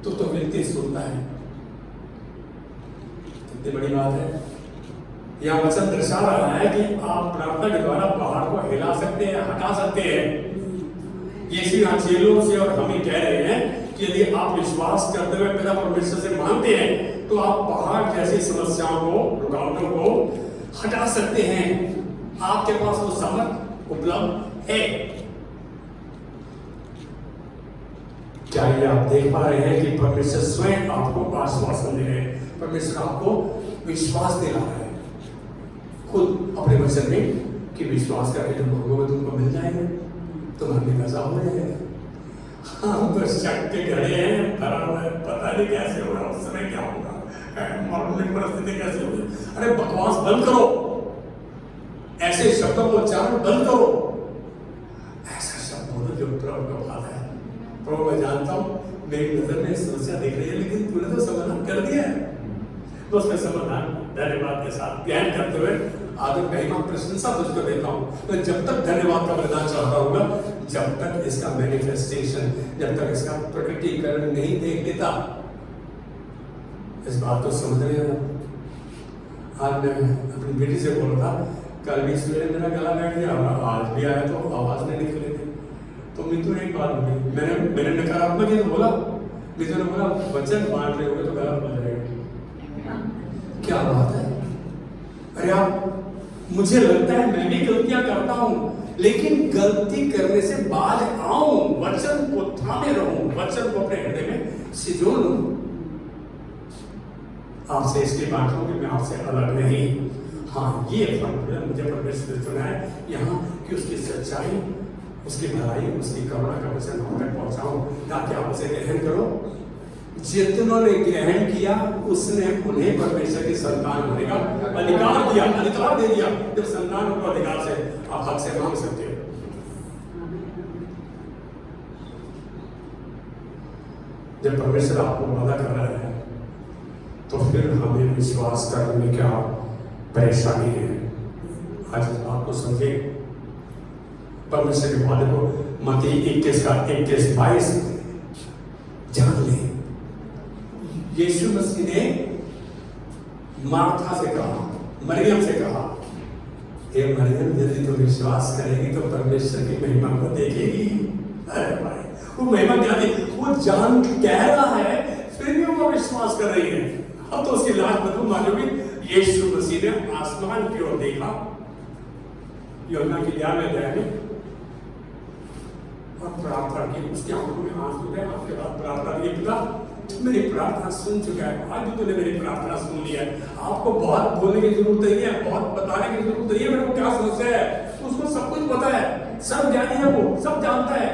तो विनती सुनता है। कितनी बड़ी बात है। यहाँ वचन दर्शा रहा है कि आप प्रार्थना के द्वारा पहाड़ को हिला सकते हैं, हटा सकते हैं। यीशु यहाँ चेलों से और हम ही कह रहे हैं कि यदि आप विश्वास करते हुए पिता परमेश्वर से मांगते हैं तो आप पहाड़ जैसी समस्याओं को, रुकावटों को हटा सकते हैं। आपके पास वो समर्थ उपलब्ध है। क्या ये आप देख पा रहे हैं कि परमेश्वर स्वयं आपको आश्वासन दे रहे हैं, परमेश्वर आपको विश्वास दिला रहा है खुद अपने वचन में कि विश्वास करके जब मांगोगे तुमको मिल जाएगा, तुम्हारी रजा हो जाएगा। हम तो शक के घड़े हैं, भरा हुआ है, पता नहीं कैसे होगा, उस समय क्या होगा, मालूम परिस्थिति कैसे होगी। अरे बकवास बंद करो, ऐसे शब्दों को उच्चारण बंद करो। ऐसा शब्द बोलो जो प्रभु का भाव है। प्रभु मैं जानता हूँ मेरी नजर में समस्या दिख रही है, लेकिन तूने तो समाधान कर दिया है। तो उसका समाधान धन्यवाद के साथ ज्ञान करते हुए आदर महिमा प्रशंसा तुझको देता हूँ। तो जब तक धन्यवाद का बलिदान चढ़ता होगा, जब तक इसका मैनिफेस्टेशन, जब तक इसका प्रकटीकरण नहीं देख लेता, इस बात को समझ रहे हैं। आज मैं अपनी बेटी से बोल रहा था, कल भी सवेरे मेरा गला बैठ गया, आज भी आया तो आवाज नहीं निकले थे। तो मितु ने एक बात बोली, मैंने नकारात्मक ही तो बोला। मितु ने बोला वचन बांट रहे होगे तो गला बन जाएगा। क्या बात है? अरे आप, मुझे लगता है मैं भी गलतियां करता हूं, लेकिन गलती करने से बाज आऊं, वचन को थामे रहूं, वचन को अपने हृदय में सिजो लूं। आपसे इसलिए बात हूं कि मैं आपसे अलग नहीं। हाँ, ये फर्क है, मुझे परमेश्वर ने चुना है यहाँ कि उसकी सच्चाई, उसकी भलाई, उसकी करुणा का वचन हम तक पहुंचाऊं, ताकि आप उसे ग्रहण करो। जितनों ने ग्रहण किया उसने उन्हें परमेश्वर की संतान होने का अधिकार दिया, अधिकार दे दिया। जब संतान को अधिकार से आप हक से मांग सकते हो। जब परमेश्वर आपको वादा कर रहा है तो फिर हमें विश्वास करने में क्या परेशानी है? आज इस बात को समझे। परमेश्वर के वादे को मत्ती 21:22 जान ले। यीशु मसीह ने मार्था से कहा, मरियम से कहा, हे मरियम, यदि तुम विश्वास करेगी तो परमेश्वर की महिमा को देखेगी। अरे भाई, वो महिमा क्या थी? वो जान कह रहा है, फिर भी वो विश्वास कर रही है। अब तो उसकी लाज मतलब मानोगी। यीशु मसीह ने आसमान की ओर देखा, यूहन्ना की 11वें अध्याय में, और प्रार्थना की। उसकी आंखों में आंसू थे। आपके बाद प्रार्थना की, पिता मेरी प्रार्थना सुन चुका है, आज भी तूने मेरी प्रार्थना सुन लिया है। आपको बहुत बोलने की जरूरत नहीं है, बहुत बताने की जरूरत नहीं है मेरे को क्या समस्या है, उसको सब कुछ पता है, सब ज्ञानी है, वो सब जानता है।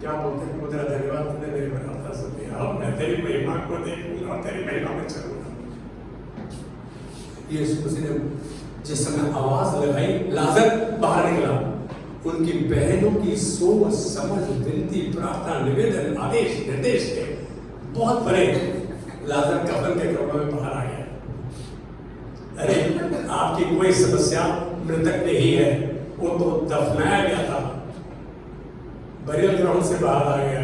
क्या बोलते हैं, तेरा धन्यवाद, तूने मेरी प्रार्थना सुन लिया, अब मैं तेरी महिमा को देखूंगा और तेरी महिमा में चलूंगा। यीशु मसीह ने जिस समय आवाज लगाई, लाजर बाहर निकला। उनकी बहनों की सोच, समझ, विनती, प्रार्थना, निवेदन, आदेश, निर्देश के बहुत बड़े, लाजर कफन के कपड़ों में बाहर आ गया। अरे आपकी कोई समस्या मृतक नहीं है, वो तो दफनाया गया था, बरियल ग्राउंड से बाहर आ गया।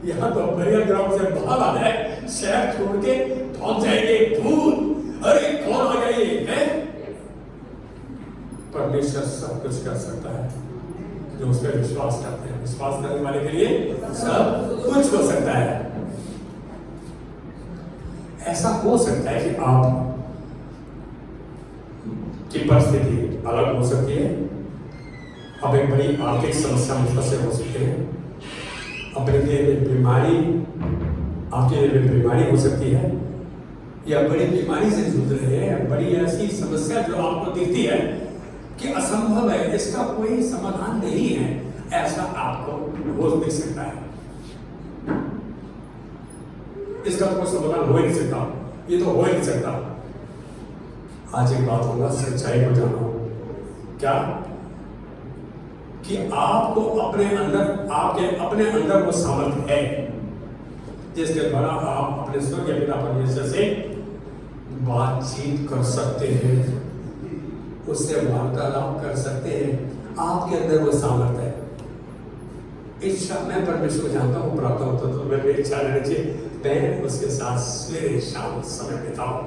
यहाँ तो बरियल ग्राउंड से बाहर आ जाए, शहर छोड़ के पहुंच जाएंगे भूत। अरे कौन आ गया ये है? परमेश्वर सब कुछ कर सकता है जो उस पर विश्वास करते हैं। विश्वास करने वाले के लिए सब कुछ हो सकता है। ऐसा हो सकता है कि आप की परिस्थिति अलग हो सकती है, अब एक बड़ी आर्थिक समस्या में फंसे हो सकते हैं, अपने लिए बीमारी, आपके लिए बीमारी हो सकती है, या बड़ी बीमारी से जूझ रहे हैं, बड़ी ऐसी समस्या जो आपको दिखती है कि असंभव है, इसका कोई समाधान नहीं है, ऐसा आपको हो नहीं सकता है, इसका कोई समाधान हो ही नहीं सकता, ये तो हो ही नहीं सकता। आज एक बात होगा, सच्चाई को जानो, क्या कि आपको अपने अंदर, आपके अपने अंदर वो सामर्थ्य है जिसके द्वारा आप अपने स्वर्गीय पिता परमेश्वर से बातचीत कर सकते हैं, उससे वार्तालाप कर सकते हैं। आपके अंदर वो सामर्थ्य है। इच्छा, मैं परमेश्वर को जानता हूँ, प्राप्त होता तो मैं मेरी इच्छा रहनी चाहिए मैं उसके साथ सवेरे शाम समय बिताऊं,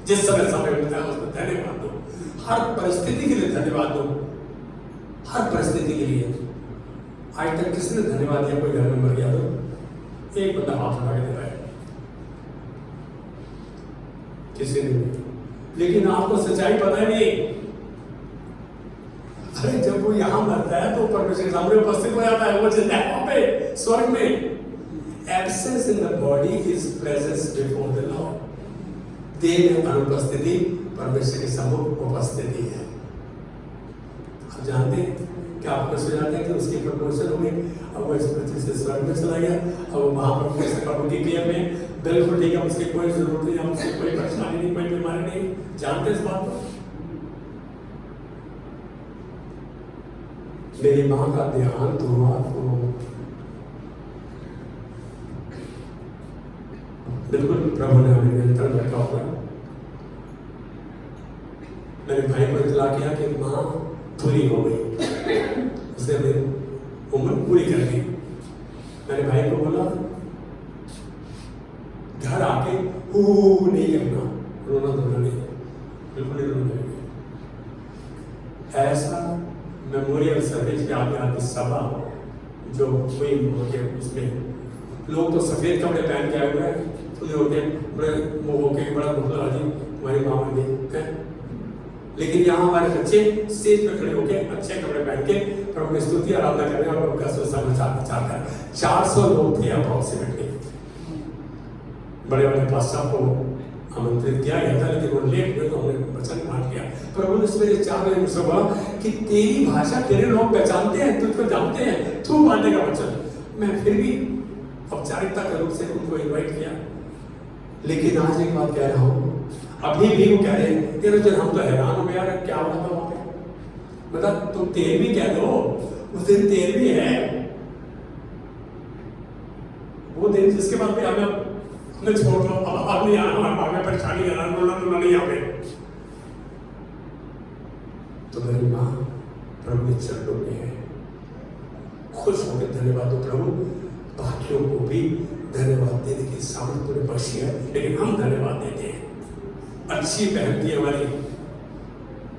जिस समय बिताया उसको धन्यवाद दो, हर परिस्थिति के लिए धन्यवाद दो, हर परिस्थिति के लिए। आज तक किसने धन्यवाद दिया? कोई घर में मर गया तो एक बंदा हाथ उठा के दे रहा है, किसी ने नहीं। लेकिन आपको सच्चाई पता नहीं। अरे जब वो यहां मरता है तो परमेश्वर के सामने उपस्थित हो जाता है, वो जिंदा है वहां पे स्वर्ग में। Absence in the body is presence before the Lord. देह में अनुपस्थिति परमेश्वर के सम्मुख उपस्थिति है। आप जानते हैं कि आपको सुझाते हैं कि उसकी प्रमोशन हो गई, अब वो इस पृथ्वी से स्वर्ग में चला गया, अब वो महाप्रभु से प्रभु की क्रिया में बिल्कुल ठीक है, उसकी कोई जरूरत नहीं, उसकी कोई परेशानी नहीं, कोई बीमारी नहीं। जानते इस बात को? मेरी माँ का देहांत हुआ तो बिल्कुल प्रभु ने हमें नियंत्रण रखा हुआ। मेरे भाई को इतला किया कि माँ पूरी हो गई, उसने मेरी उम्र पूरी कर दी। मैंने भाई को बोला घर आके नहीं करना, रोना धोना नहीं, बिल्कुल नहीं रोना चाहिए। ऐसा मेमोरियल सर्विस के आगे सभा जो हुई उसमें लोग तो सफेद कपड़े पहन के आए हुए हैं, होके बड़े वो होके बड़ा भोला जी हमारी माँ बन गई, लेकिन यहाँ हमारे बच्चे स्टेज पे खड़े होके अच्छे कपड़े पहन के प्रभु की स्तुति आराधना कर रहे हैं और उनका सुसमाचार चाहता है। 400 लोग थे अप्रोक्सीमेटली। बड़े बड़े पास्टर को आमंत्रित किया गया था, लेकिन वो लेट हुए तो हमने वचन बांट लिया। प्रभु ने सवेरे 4 बजे मुझसे बोला कि तेरी भाषा तेरे लोग पहचानते हैं, तुझको जानते हैं, तू बांटने का वचन। मैं फिर भी औपचारिकता के रूप से उनको इन्वाइट किया, लेकिन आज एक बात कह रहा हूँ, अभी भी वो कह रहे हैं तेरे दिन हम तो हैरान हो गया, क्या हुआ था वहां पे? मतलब तुम 13वीं कह दो, उस दिन 13वीं है वो दिन जिसके बाद भी हमें छोड़ दो, अब नहीं आना, हमारे में परेशानी आना, रोना नहीं यहाँ पे। तो मेरी माँ प्रभु के चरणों में है, खुश होकर धन्यवाद दो प्रभु। बाकियों को भी धन्यवाद देने की सामर्थ्य ने बख्शी है, लेकिन हम धन्यवाद देते हैं। अच्छी बहन थी हमारी।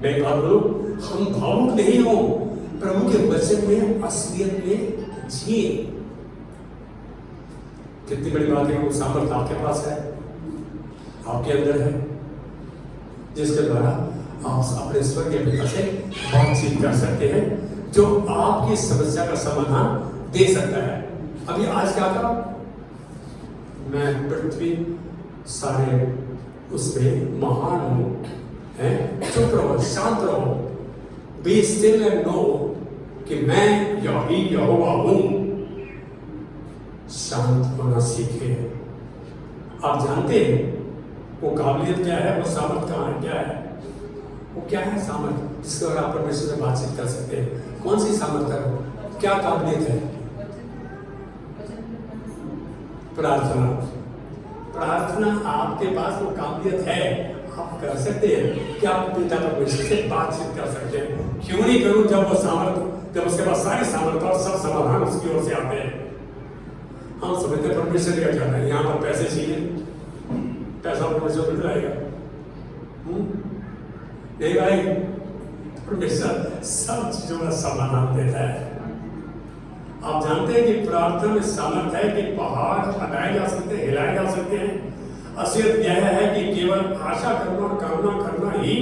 मैं बात बोलूं, हम भावुक नहीं हो, प्रभु के वचन में असलियत में जिए। कितनी बड़ी बात है, वो सामर्थ्य आपके पास है, आपके अंदर है, जिसके द्वारा आप अपने स्वर्गीय पिता से बातचीत कर सकते हैं, जो आपकी समस्या का समाधान दे सकता है। अभी आज क्या था, मैं पृथ्वी सारे उसमें महान हूँ, है? चुप रहो, शांत रहो, बी स्टिल एंड नो कि मैं यही यहोवा हूँ। शांत होना सीखे। आप जानते हैं वो काबिलियत क्या है, वो सामर्थ कहाँ है, क्या है वो, क्या है सामर्थ जिसके द्वारा आप परमेश्वर से बातचीत कर सकते हैं? कौन सी सामर्थ है, क्या काबिलियत है? प्रार्थना। प्रार्थना आपके पास वो काबिलियत है, आप कर सकते हैं कि आप पिता परमेश्वर से बातचीत कर सकते हैं। क्यों नहीं करूं जब वो सामर्थ, जब उसके पास सारी सामर्थ और सब समाधान उसकी ओर से आते हैं। हम समझते हैं परमेश्वर क्या चाहता है, यहाँ पर पैसे चाहिए, पैसा परमेश्वर मिल जाएगा। नहीं भाई, परमेश्वर सब चीजों का समाधान देता है। आप जानते हैं कि प्रार्थना में सामर्थ है कि पहाड़ हटाए जा सकते हैं, हिलाए जा सकते हैं। असलियत यह है कि केवल आशा करना और कामना करना ही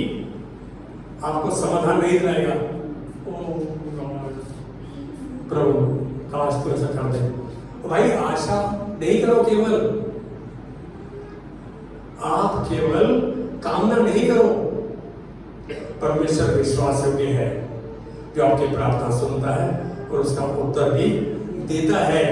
आपको समाधान नहीं दिलाएगा। प्रभु काश तो ऐसा कर दे। भाई आशा नहीं करो, केवल आप केवल कामना नहीं करो। परमेश्वर विश्वास योग्य है जो आपकी प्रार्थना सुनता है और उसका उत्तर भी देता है।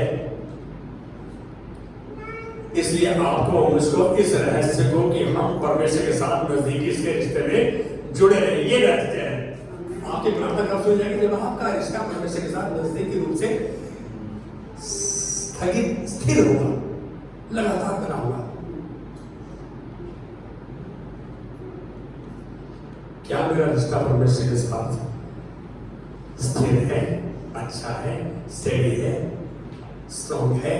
इसलिए आपको मुझको इस रहस्य को कि हम परमेश्वर के साथ नजदीकी इसके रिश्ते में जुड़े रहे, ये रहस्य है। आपकी प्रार्थना कब सुनी जाएगी? जब आपका रिश्ता परमेश्वर के साथ नजदीकी रूप से स्थगित, स्थिर होगा, लगातार बना होगा। क्या मेरा रिश्ता परमेश्वर के साथ स्थिर है, अच्छा है, स्टेडी है, स्ट्रॉन्ग है?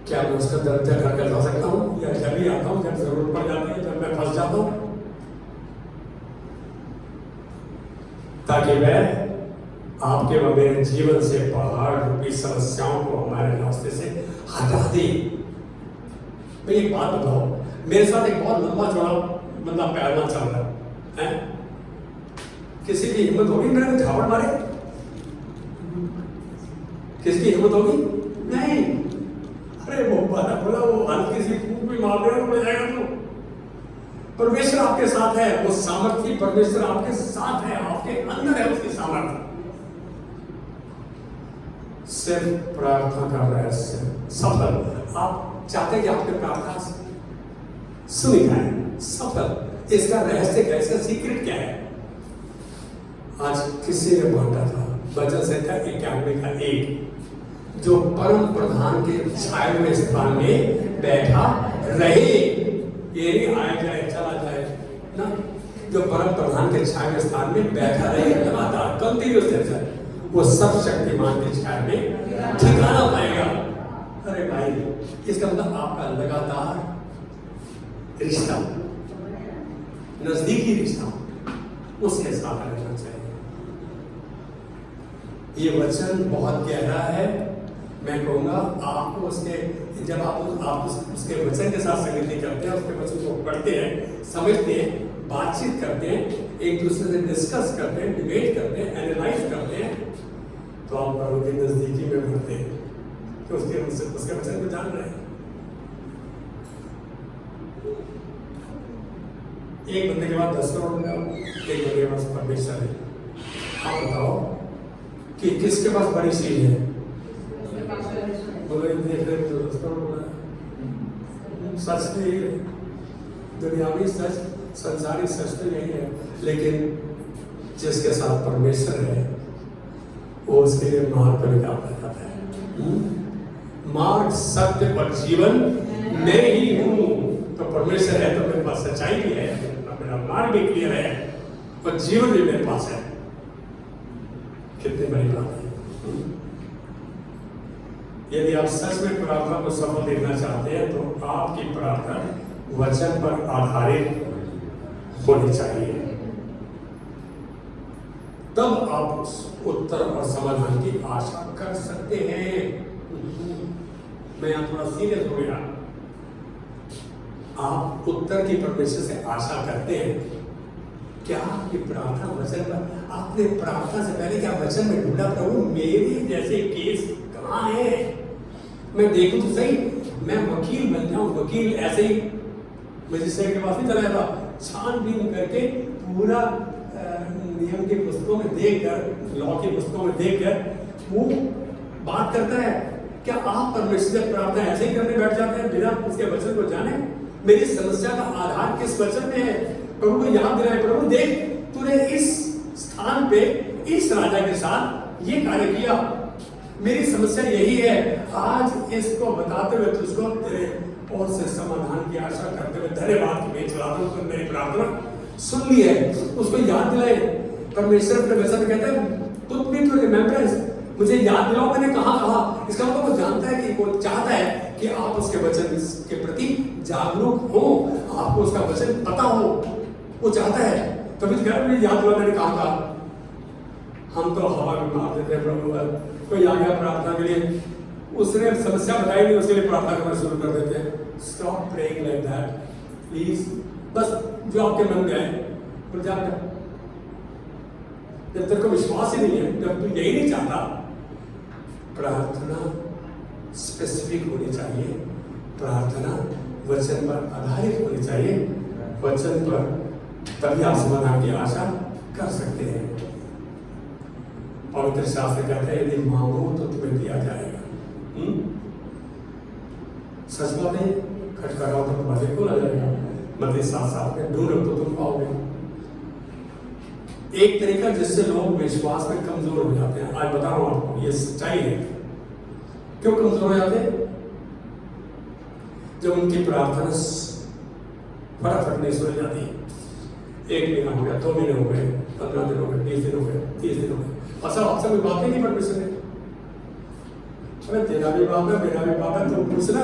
क्या मैं उसका दर्जा घर कर जा सकता हूँ, या जब भी आता हूँ जब जरूरत पड़ जाती है, जब मैं फंस जाता हूँ, ताकि मैं आपके व मेरे जीवन से पहाड़ रूपी समस्याओं को हमारे रास्ते से हटा दे। मैं एक बात बताओ, मेरे साथ एक बहुत लंबा चौड़ा बंदा पैदल चल रहा है, किसी की हिम्मत होगी मेरे को झापड़ मारे? किसकी हिम्मत होगी? नहीं। अरे वो बात बोला, वो हल्की सी फूंक भी मार देगा तो जाएगा। तो परमेश्वर आपके साथ है, वो सामर्थ्य परमेश्वर आपके साथ है, आपके अंदर है उसकी सामर्थ्य। सिर्फ प्रार्थना का रहस्य सफल। आप चाहते हैं कि आपकी प्रार्थना सुनी जाए, सफल। इसका रहस्य क्या, इसका सीक्रेट क्या है? आज किसी ने बांटा था वचन संख्या 91 का 1, जो परम प्रधान के छाए हुए स्थान में बैठा रहे। ये नहीं आया जाए चला जाए ना, जो परम प्रधान के छाए हुए स्थान में बैठा रहे लगातार, कंटिन्यूअस, वो सब शक्तिमान के छाए में ठिकाना पाएगा। अरे भाई, इसका मतलब आपका लगातार रिश्ता, नजदीकी रिश्ता उसके साथ रहना चाहिए। ये वचन बहुत गहरा है। मैं कहूँगा आपको उसके, जब आप उसके वचन के साथ संगति करते हैं, उसके वचन को पढ़ते हैं, समझते हैं, बातचीत करते हैं, एक दूसरे से डिस्कस करते हैं, डिबेट करते हैं, एनालाइज करते हैं, तो आप प्रभु की नजदीकी में बढ़ते हैं कि उसके वचन को जान रहे हैं। एक बंदे के बाद 10 करोड़ रुपया, एक बंदे के पास परमेश्वर है। आप बताओ कि किसके पास बड़ी चीज है? बोलो देख रहे तो 10 करोड़ है। सच तो यही है, दुनियावी सच, संसारी सच तो यही है। लेकिन जिसके साथ परमेश्वर है वो उसके लिए मार्ग पर निकाला जाता है। मार्ग, सत्य और जीवन मैं ही हूँ। तो परमेश्वर है तो मेरे पास सच्चाई भी है, मेरा मार्ग भी क्लियर है और जीवन भी मेरे पास है। कितनी बड़ी बात है। यदि आप सच में प्रार्थना को सफल देखना चाहते हैं तो आपकी प्रार्थना वचन पर आधारित होनी चाहिए, तब आप उस उत्तर और समाधान की आशा कर सकते हैं। मैं यहाँ थोड़ा सीरियस हो गया। आप उत्तर की परमेश्वर से आशा करते हैं। क्या आपकी प्रार्थना वचन पर? आपने प्रार्थना से पहले क्या वचन में ढूंढा, प्रभु मेरे जैसे केस कहाँ है, मैं देखूं तो सही मैं वकील बन जाऊं, वकील ऐसे ही मजिस्ट्रेट के पास नहीं चला जाता, छानबीन करके पूरा नियम की पुस्तकों में देखकर, लॉ की पुस्तकों में देखकर वो बात करता है। क्या आप परमेश्वर से प्रार्थना ऐसे ही करने बैठ जाते हैं बिना उसके वचन को जाने? मेरी समस्या का आधार किस वचन में है? प्रभु को याद दिलाए, प्रभु देख तूने इस स्थान पे इस राजा के साथ ये कार्य किया, मेरी समस्या यही है। आज इसको बताते हुए तुझको तेरे और से समाधान की आशा करते हुए धन्यवाद की मैं चलाता हूँ। मेरी प्रार्थना सुन ली है, उसको याद दिलाए। परमेश्वर अपने वचन कहते हैं पुट मी टू रिमेम्बरेंस, मुझे याद दिलाओ मैंने कहा। इसका मतलब वो जानता है कि वो चाहता है कि आप उसके वचन के प्रति जागरूक हो, आपको उसका वचन पता हो, वो चाहता है। तभी तो कह रहा मुझे याद दिलाओ मैंने कहा। हम तो हवा में मार देते हैं प्रभु, कोई आ गया प्रार्थना के लिए, उसने समस्या बताई नहीं, उसके लिए प्रार्थना करना शुरू कर देते हैं। Stop praying like that please. बस जो आपके मन में है वो जा, जब तेरे को विश्वास ही नहीं है, जब तू यही नहीं चाहता, प्रार्थना स्पेसिफिक होनी चाहिए, प्रार्थना वचन पर आधारित होनी चाहिए, वचन पर तभी आप समाधान की आशा कर सकते हैं। पवित्र शास्त्र कहते हैं यदि मांगो तो तुम्हें दिया जाएगा। सच बात है, खटखटाओ तो तुम्हारे को आ जाएगा। मतलब 7 साल में ढूंढो तो तुम पाओगे। एक तरीका जिससे लोग विश्वास में कमजोर हो जाते हैं, आज बता रहा हूं आपको, ये सच्चाई है। क्यों कमजोर हो जाते हैं? जब उनकी प्रार्थना फटाफट नहीं सुनी जाती। 1 महीना हो गया, 2 महीने हो गए, 15 दिन हो गए, 20 दिन हो गए, 30 दिन हो गए, अच्छा आपसे कोई बात ही नहीं परमेश्वर ने। अरे तेरा भी बाप है, मेरा भी बाप है, तुम पूछना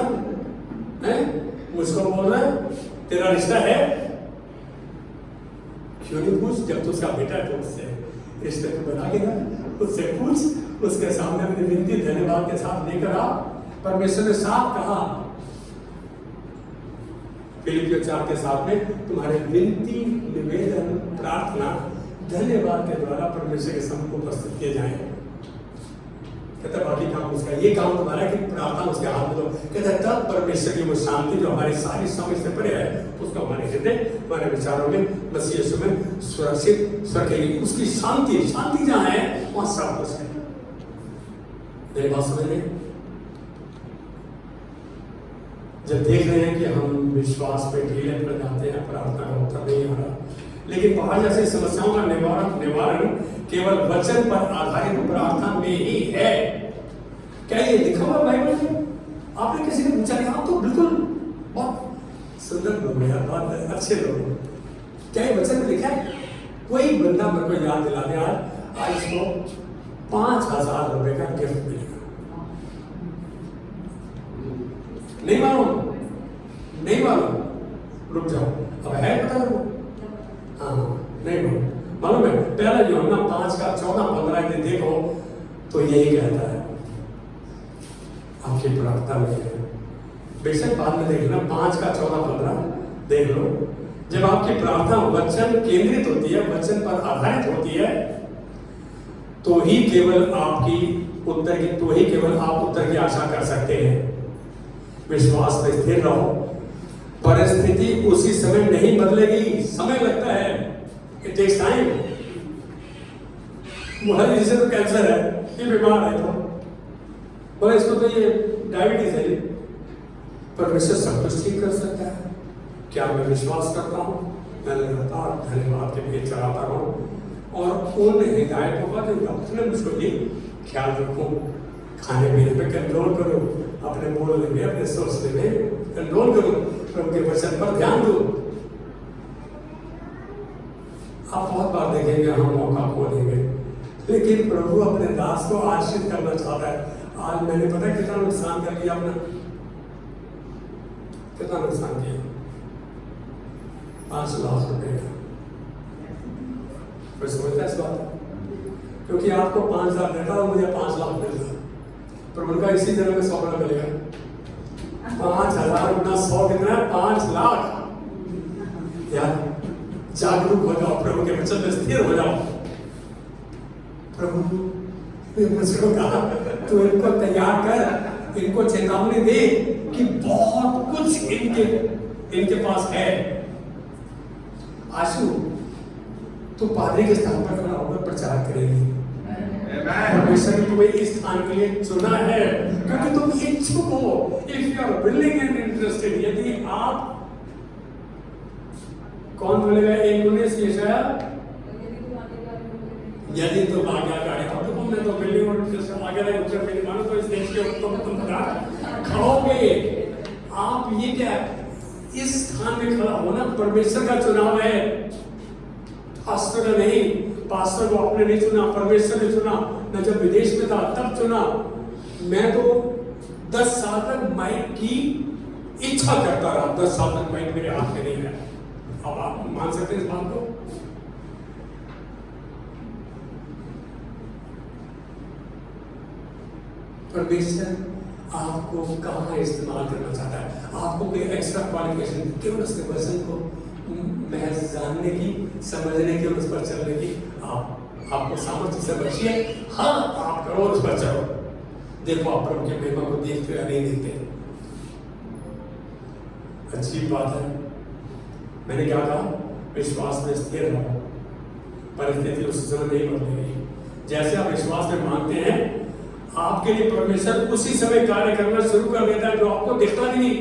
है, मुझको बोल रहा है तेरा रिश्ता है, क्यों नहीं पूछ? जब तो उसका बेटा है तो उससे रिश्ते को बना के ना, उससे पूछ, उसके सामने अपनी विनती धन्यवाद के साथ लेकर आ। परमेश्वर ने साफ कहा फिलिपियों 4 के 7 में, तुम्हारे विनती, निवेदन, प्रार्थना धन्यवाद के द्वारा परमेश्वर के सम्मुख उपस्थित किए जाएं। कहता बाकी काम उसका, ये काम तुम्हारा कि प्रार्थना उसके हाथ में दो। कहता तब परमेश्वर की वो शांति जो हमारी सारी समझ से परे है, उसको हमारे हृदय, हमारे विचारों में, मसीह यीशु में सुरक्षित रखेगी। उसकी शांति, शांति जहां है वहां सब कुछ है। मेरी बात समझ रहे? जब देख रहे हैं कि हम विश्वास पे ढीले पड़ जाते हैं, प्रार्थना का उत्तर नहीं आ रहा, लेकिन वहां जैसे समस्याओं का निवारण केवल वचन पर आधारित प्रार्थना में ही है। क्या ये लिखा हुआ बाइबल में? आपने किसी ने पूछा नहीं? आप तो बिल्कुल बहुत सुंदर लोग हैं, बहुत अच्छे लोग। क्या ये वचन में लिखा है? कोई बंदा मेरे को याद दिला दे आज इसको 5000 रुपए का गिफ्ट मिलेगा। नहीं मालूम? नहीं मालूम? रुक जाओ, अब है पता करो। हाँ नहीं मालूम है। पहला यूहन्ना 5 का 14-15 दिन देखो तो यही कहता है आपकी प्रार्थना में। बेशक बाद में देख लो 5 का 14-15 देख लो। जब आपकी प्रार्थना वचन केंद्रित होती है, वचन पर आधारित होती है, तो ही केवल आप उत्तर की आशा कर सकते हैं। विश्वास पे स्थिर रहो। परिस्थिति उसी समय नहीं बदलेगी, समय लगता है, इट टेक्स टाइम। मुझे जिसे तो कैंसर है, ये बीमार है, तो बोले इसको तो ये डायबिटीज है, परमेश्वर सब कुछ ठीक कर सकता है। क्या मैं विश्वास करता हूँ? मैं लगातार धन्यवाद के लिए चलाता रहूँ और उन हिदायतों का जो डॉक्टर ने मुझको दी ख्याल रखूँ। खाने पीने पे कंट्रोल करूँ, अपने बोलने में, अपने सोचने में कंट्रोल करूँ, प्रभु के वचन पर ध्यान दूँ। आप बहुत बार देखेंगे हम मौका खो देंगे, लेकिन प्रभु अपने दास को आशीष करना चाहता है। आज मैंने पता कितना नुकसान कर लिया अपना, कितना नुकसान किया, 5 लाख रुपए का। कोई समझता है इस बात? क्योंकि आपको 5,000 देता और मुझे 5 लाख मिलता, प्रभु का इसी जन्म में 100 गुना मिलेगा। 5,000 गुना 100 कितना है? 5 लाख। यार जागरूक हो जाओ, प्रभु के वचन में स्थिर हो जाओ। प्रभु ने मुझको कहा तू इनको तैयार कर, इनको चेतावनी दे कि बहुत कुछ इनके पास है। आशु, तू पादरी के स्थान पर खड़ा होकर प्रचार करेगी। परमेश्वर ने तुम्हें इस स्थान के लिए चुना है क्योंकि तुम इच्छुक हो। If you are willing and interested, यदि आप, कौन बोलेगा 1:19 यशाया, यदि तुम आज्ञाकारी हो तो तुमने तो विलिंग और इंटरेस्टेड आज्ञा उत्तर में मानो तो इस देश के उत्तम खाओगे। आप ये क्या इस स्थान में खड़ा होना परमेश्वर का चुनाव है, पास्टर नहीं। पास्टर को आपने नहीं चुना, परमेश्वर ने चुना। मैं जब विदेश में था तब चुना। मैं तो 10 साल तक माइक की इच्छा करता रहा, 10 साल तक माइक मेरे हाथ में नहीं है। अब आप मान सकते हैं इस बात को? परमेश्वर आपको कहाँ इस्तेमाल करना चाहता है? आपको कोई एक्स्ट्रा क्वालिफिकेशन केवल उसके वचन को महज जानने की, समझने की और उस पर चलने की आपको सामर्थ्य से बचिए। हाँ, आप करो, उस पर चलो। देखो आप प्रभु के महिमा को देखते या नहीं देखते। अच्छी बात है। मैंने क्या कहा? विश्वास में स्थिर रहो। परिस्थिति उस समय नहीं बदलेगी। जैसे आप विश्वास में मानते हैं, आपके लिए परमेश्वर उसी समय कार्य करना शुरू कर देता है जो आपको दिखता भी नहीं।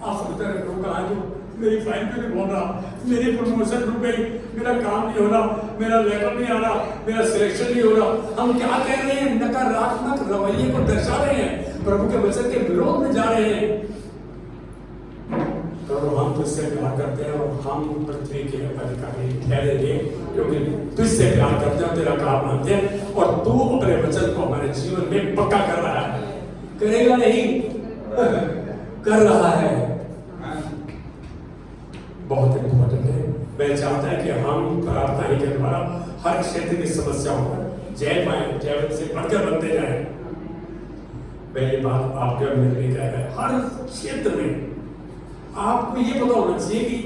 आप सोचते हैं प्रभु कहाँ है, जो मेरी फाइल पे नहीं बोल रहा, मेरी प्रमोशन रुक गई, मेरा काम नहीं हो रहा, मेरा लेटर नहीं आ रहा, मेरा सिलेक्शन नहीं हो रहा। हम क्या कह रहे हैं? नकारात्मक रवैये को दर्शा रहे हैं, प्रभु के वचन के विरोध में जा रहे हैं। प्रभु, हम तुझसे प्यार करते हैं और हम पृथ्वी के अधिकारी ठहरेंगे क्योंकि तुझसे प्यार करते हैं, तेरा काम मानते हैं और तू अपने वचन को हमारे जीवन में पक्का कर रहा है। करेगा नहीं, कर रहा है। बहुत इम्पोर्टेंट है। मैं चाहता है कि हम प्रार्थना ही के द्वारा हर क्षेत्र की समस्याओं पर जय पाए, जय से बढ़कर बनते जाए। मैं ये बात आपके मिलने कह रहा है, हर क्षेत्र में आपको ये पता होना चाहिए कि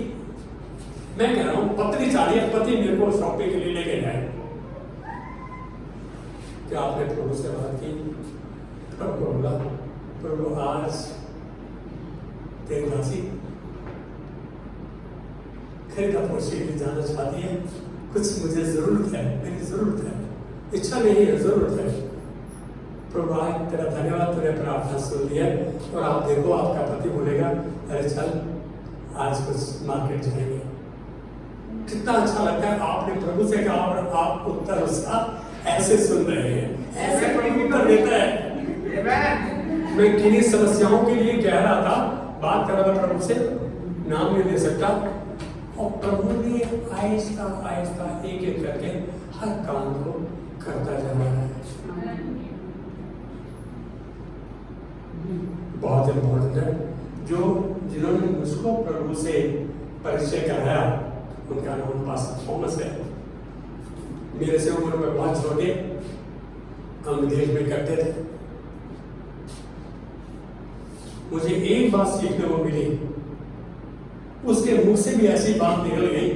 मैं कह रहा हूं पत्नी चाह रही है, पति मेरे को शॉपिंग के लिए लेके जाए। क्या आपने प्रभु से बात की? प्रभु को बोला, प्रभु आज तेरी दासी खरीदापुर के लिए जाना चाहती है, कुछ मुझे जरूरत है, मेरी जरूरत है, इच्छा नहीं है, जरूरत है। प्रभु आज तेरा धन्यवाद, तूने प्रार्थना सुन लिया और आप देखो आपका पति बोलेगा, अरे चल आज कुछ मार्केट जाएंगे। कितना अच्छा लगता है। आपने प्रभु से कहा और आप उत्तर उसका ऐसे सुन रहे हैं, ऐसे प्रभु उत्तर देता है। मैं किन्हीं समस्याओं के लिए कह रहा था, बात कर रहा था प्रभु से, नाम नहीं दे सकता, और प्रभु ने आहिस्ता आहिस्ता एक एक करके हर काम को करता जा रहा है। बहुत इम्पोर्टेंट है। जो जिन्होंने मुझको प्रभु से परिचय कराया उनका नाम पास्टर थॉमस है। मेरे से उम्र में बहुत छोटे, हम विदेश में करते थे। मुझे एक बात सीखने को मिली, उसके मुंह से भी ऐसी बात निकल गई।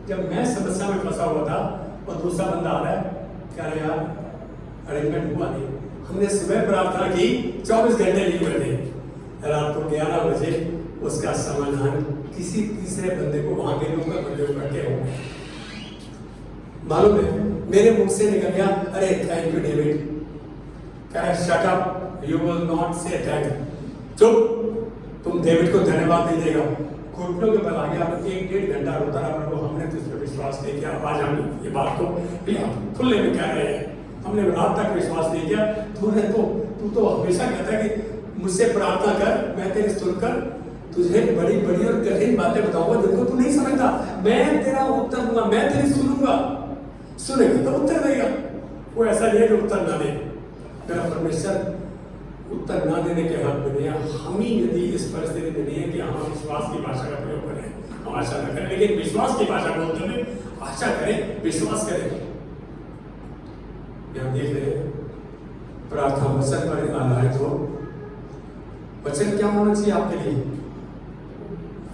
जब मैं समस्या में फंसा हुआ था और दूसरा बंदा आ रहा है, कह रहा यार अरेंजमेंट हुआ नहीं। हमने सुबह प्रार्थना की, 24 घंटे नहीं हुए थे। रात को 11 बजे उसका समाधान किसी तीसरे बंदे को वहां के लोग करके हो गया। मालूम है, मेरे मुंह से निकल गया, अरे थैंक यू डेविड। कह रहा shut up, you will not से थैंक। चुप, तुम डेविड को धन्यवाद नहीं देगा। घुटनों के बल आ गया, 1-1.5 घंटा रोता रहा, प्रभु हमने तुझ पर विश्वास नहीं किया। आज हम ये बात को भी हम खुले में कह रहे हैं, हमने रात तक विश्वास नहीं किया। तू तो हमेशा कहता है कि मुझसे प्रार्थना कर, मैं तेरी सुनकर तुझे बड़ी बड़ी और कठिन बातें बताऊंगा जिनको तू नहीं समझता। मैं तेरा उत्तर दूंगा, मैं तेरी सुनूंगा। सुनेगा तो उत्तर देगा। वो ऐसा नहीं है कि उत्तर ना दे। मेरा परमेश्वर उत्तर ना देने के हक में नहीं है। हम ही यदि इस परिस्थिति में नहीं है कि हम विश्वास की भाषा का प्रयोग करें, हम आशा न करें, लेकिन विश्वास की भाषा बोलते हुए आशा करें, विश्वास करें। यहां देख रहे हैं प्रार्थना वचन पर आधारित हो। वचन क्या होना चाहिए आपके लिए?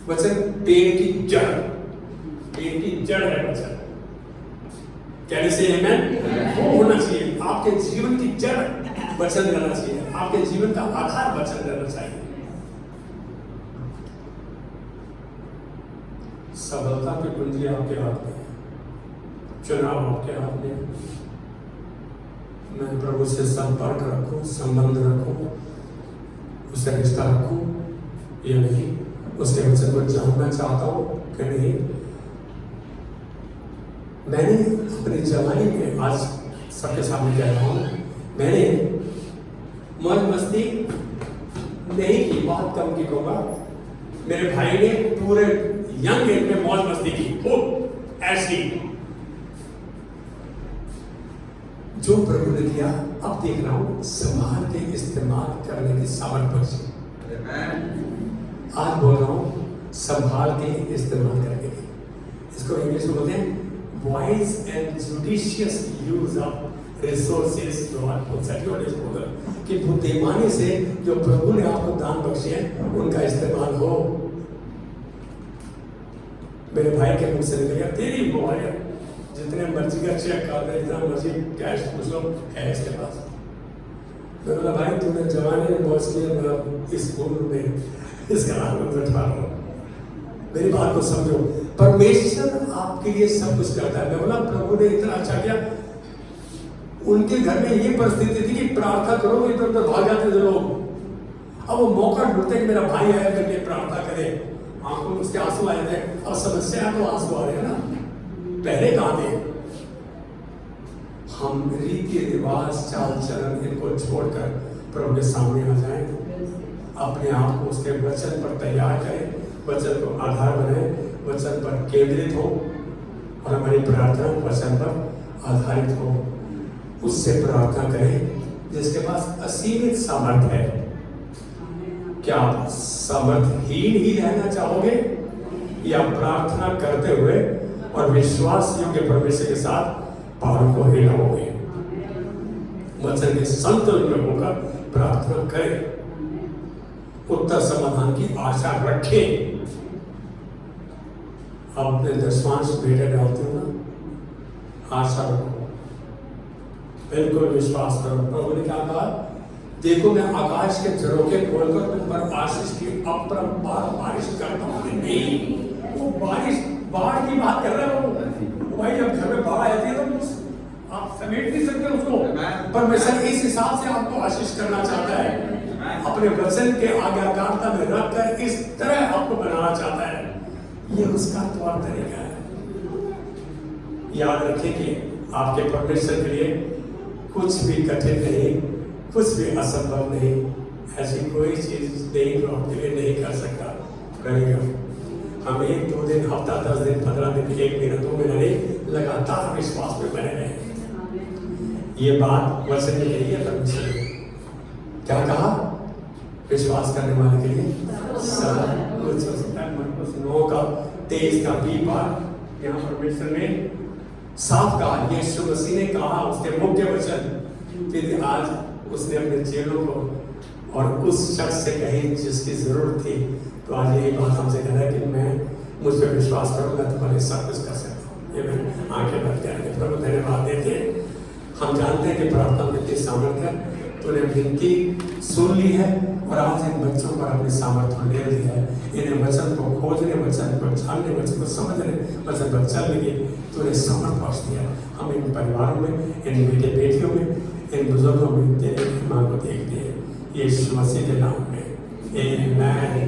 वचन पेड़ की जड़, पेड़ की जड़ है वचन। क्या से वो होना चाहिए आपके जीवन की जड़। वचन रहना चाहिए, आपके जीवन का आधार वचन रहना चाहिए। सफलता की कुंजी आपके हाथ में है, चुनाव आपके हाथ में है। मैं प्रभु से संपर्क रखूं, संबंध रखूं, उससे रिश्ता रखूं या नहीं, उसके वचन को जानना चाहता हूं कि नहीं। मैंने अपनी जवानी में, आज सबके सामने कह रहा हूं, मैंने मौज मस्ती नहीं की, बहुत कम की कहूँगा। मेरे भाई ने पूरे यंग एज में मौज मस्ती की, खूब ऐसी। जो प्रभु ने दिया, अब देख रहा हूं संभाल के इस्तेमाल करने की सामर्थ्य बची। आज बोल रहा हूं संभाल के इस्तेमाल करने की। इसको इंग्लिश में बोलते हैं wise and judicious use of resources God puts at your disposal, कि बुद्धिमानी से जो प्रभु ने आपको दान बख्शे हैं उनका इस्तेमाल हो। मेरे भाई के मुंह से निकल गया, तेरी मोबाइल जितने मर्जी का चेक कर दे, जितना मर्जी कैश पूछ लो, है इसके पास। मैं बोला भाई तूने जवानी में बहुत किया, इस उम्र में इसका नाम उठा लो। मेरी बात को समझो, परमेश्वर आपके लिए सब कुछ करता है। मैं बोला प्रभु ने इतना अच्छा किया। उनके घर में ये परिस्थिति थी कि प्रार्थना करो इधर उधर भाग जाते थे लोग। अब वो मौका ढूंढते कि मेरा भाई आया करके प्रार्थना करे, आंखों में उसके आंसू आए थे। अब समस्या तो आंसू आ रहे हैं ना, पहले कहाँ थे? हम रीति रिवाज चाल चलन इनको छोड़कर प्रभु के सामने आ जाए, अपने आप को उसके वचन पर तैयार करें, वचन को आधार बनाए, वचन पर केंद्रित हो और हमारी प्रार्थना वचन पर आधारित हो। उससे प्रार्थना करें जिसके पास असीमित सामर्थ्य है। क्या आप सामर्थ्यहीन ही रहना चाहोगे या प्रार्थना करते हुए और विश्वास योग्य परमेश्वर के साथ पहाड़ों को हिलाओगे? वचन के संतुलन में होकर प्रार्थना करें, उत्तर समाधान की आशा रखें। अपने दशमांश बेटे डालते हो ना, आशा रखो, बिल्कुल विश्वास करो। प्रभु ने क्या कहा? देखो मैं आकाश के झरोखे खोलकर तुम पर आशीष की अपरंपार बारिश करता हूँ। नहीं, वो बारिश बाढ़ की बात कर रहे हो भाई। जब घर में बाढ़ आती है तो आप समेट नहीं सकते उसको। परमेश्वर इस हिसाब से आपको आशीष करना चाहता है, अपने वचन के आज्ञाकारिता में रखकर इस तरह आपको बनाना चाहता है। ये उसका तौर तरीका है। याद रखें कि आपके परमेश्वर के लिए कुछ भी कठिन नहीं, कुछ भी असंभव नहीं। ऐसी कोई चीज नहीं जो आपके लिए नहीं कर सकता, करेगा। हम 1 2 दिन, हफ्ता, 10 दिन, 15 दिन, 1 महीना, 2 महीना नहीं, लगातार विश्वास में बने रहे। ये बात वचन में कही है परमेश्वर ने। क्या कहा? विश्वास करने वाले के लिए सब कुछ हो सकता है। मरकुस 9:23 का B बार यहाँ परमेश्वर ने साफ कहा, यीशु मसीह ने कहा, उसके मुख्य वचन। फिर आज उसने अपने चेलों को और उस शख्स से कही जिसकी जरूरत थी, तो आज यही बात हमसे कह रहा है कि मैं मुझ पर विश्वास करूंगा तुम्हारे सब कुछ कर सकता हूँ। ये मैं आंखें बंद करके प्रभु धन्यवाद देते हैं। हम जानते हैं कि प्रार्थना में इतनी सामर्थ्य, तूने विनती सुन ली है और आज इन बच्चों पर अपनी सामर्थ्य ले ली है। इन्हें वचन को खोजने, वचन को जानने, वचन को समझने, वचन पर चलने की तूने सामर्थ्य बख्श दिया। हम इन परिवारों में, इन बेटे बेटियों में, इन बुजुर्गों में तेरे महिमा को देखते हैं। यीशु मसीह के नाम में आमीन।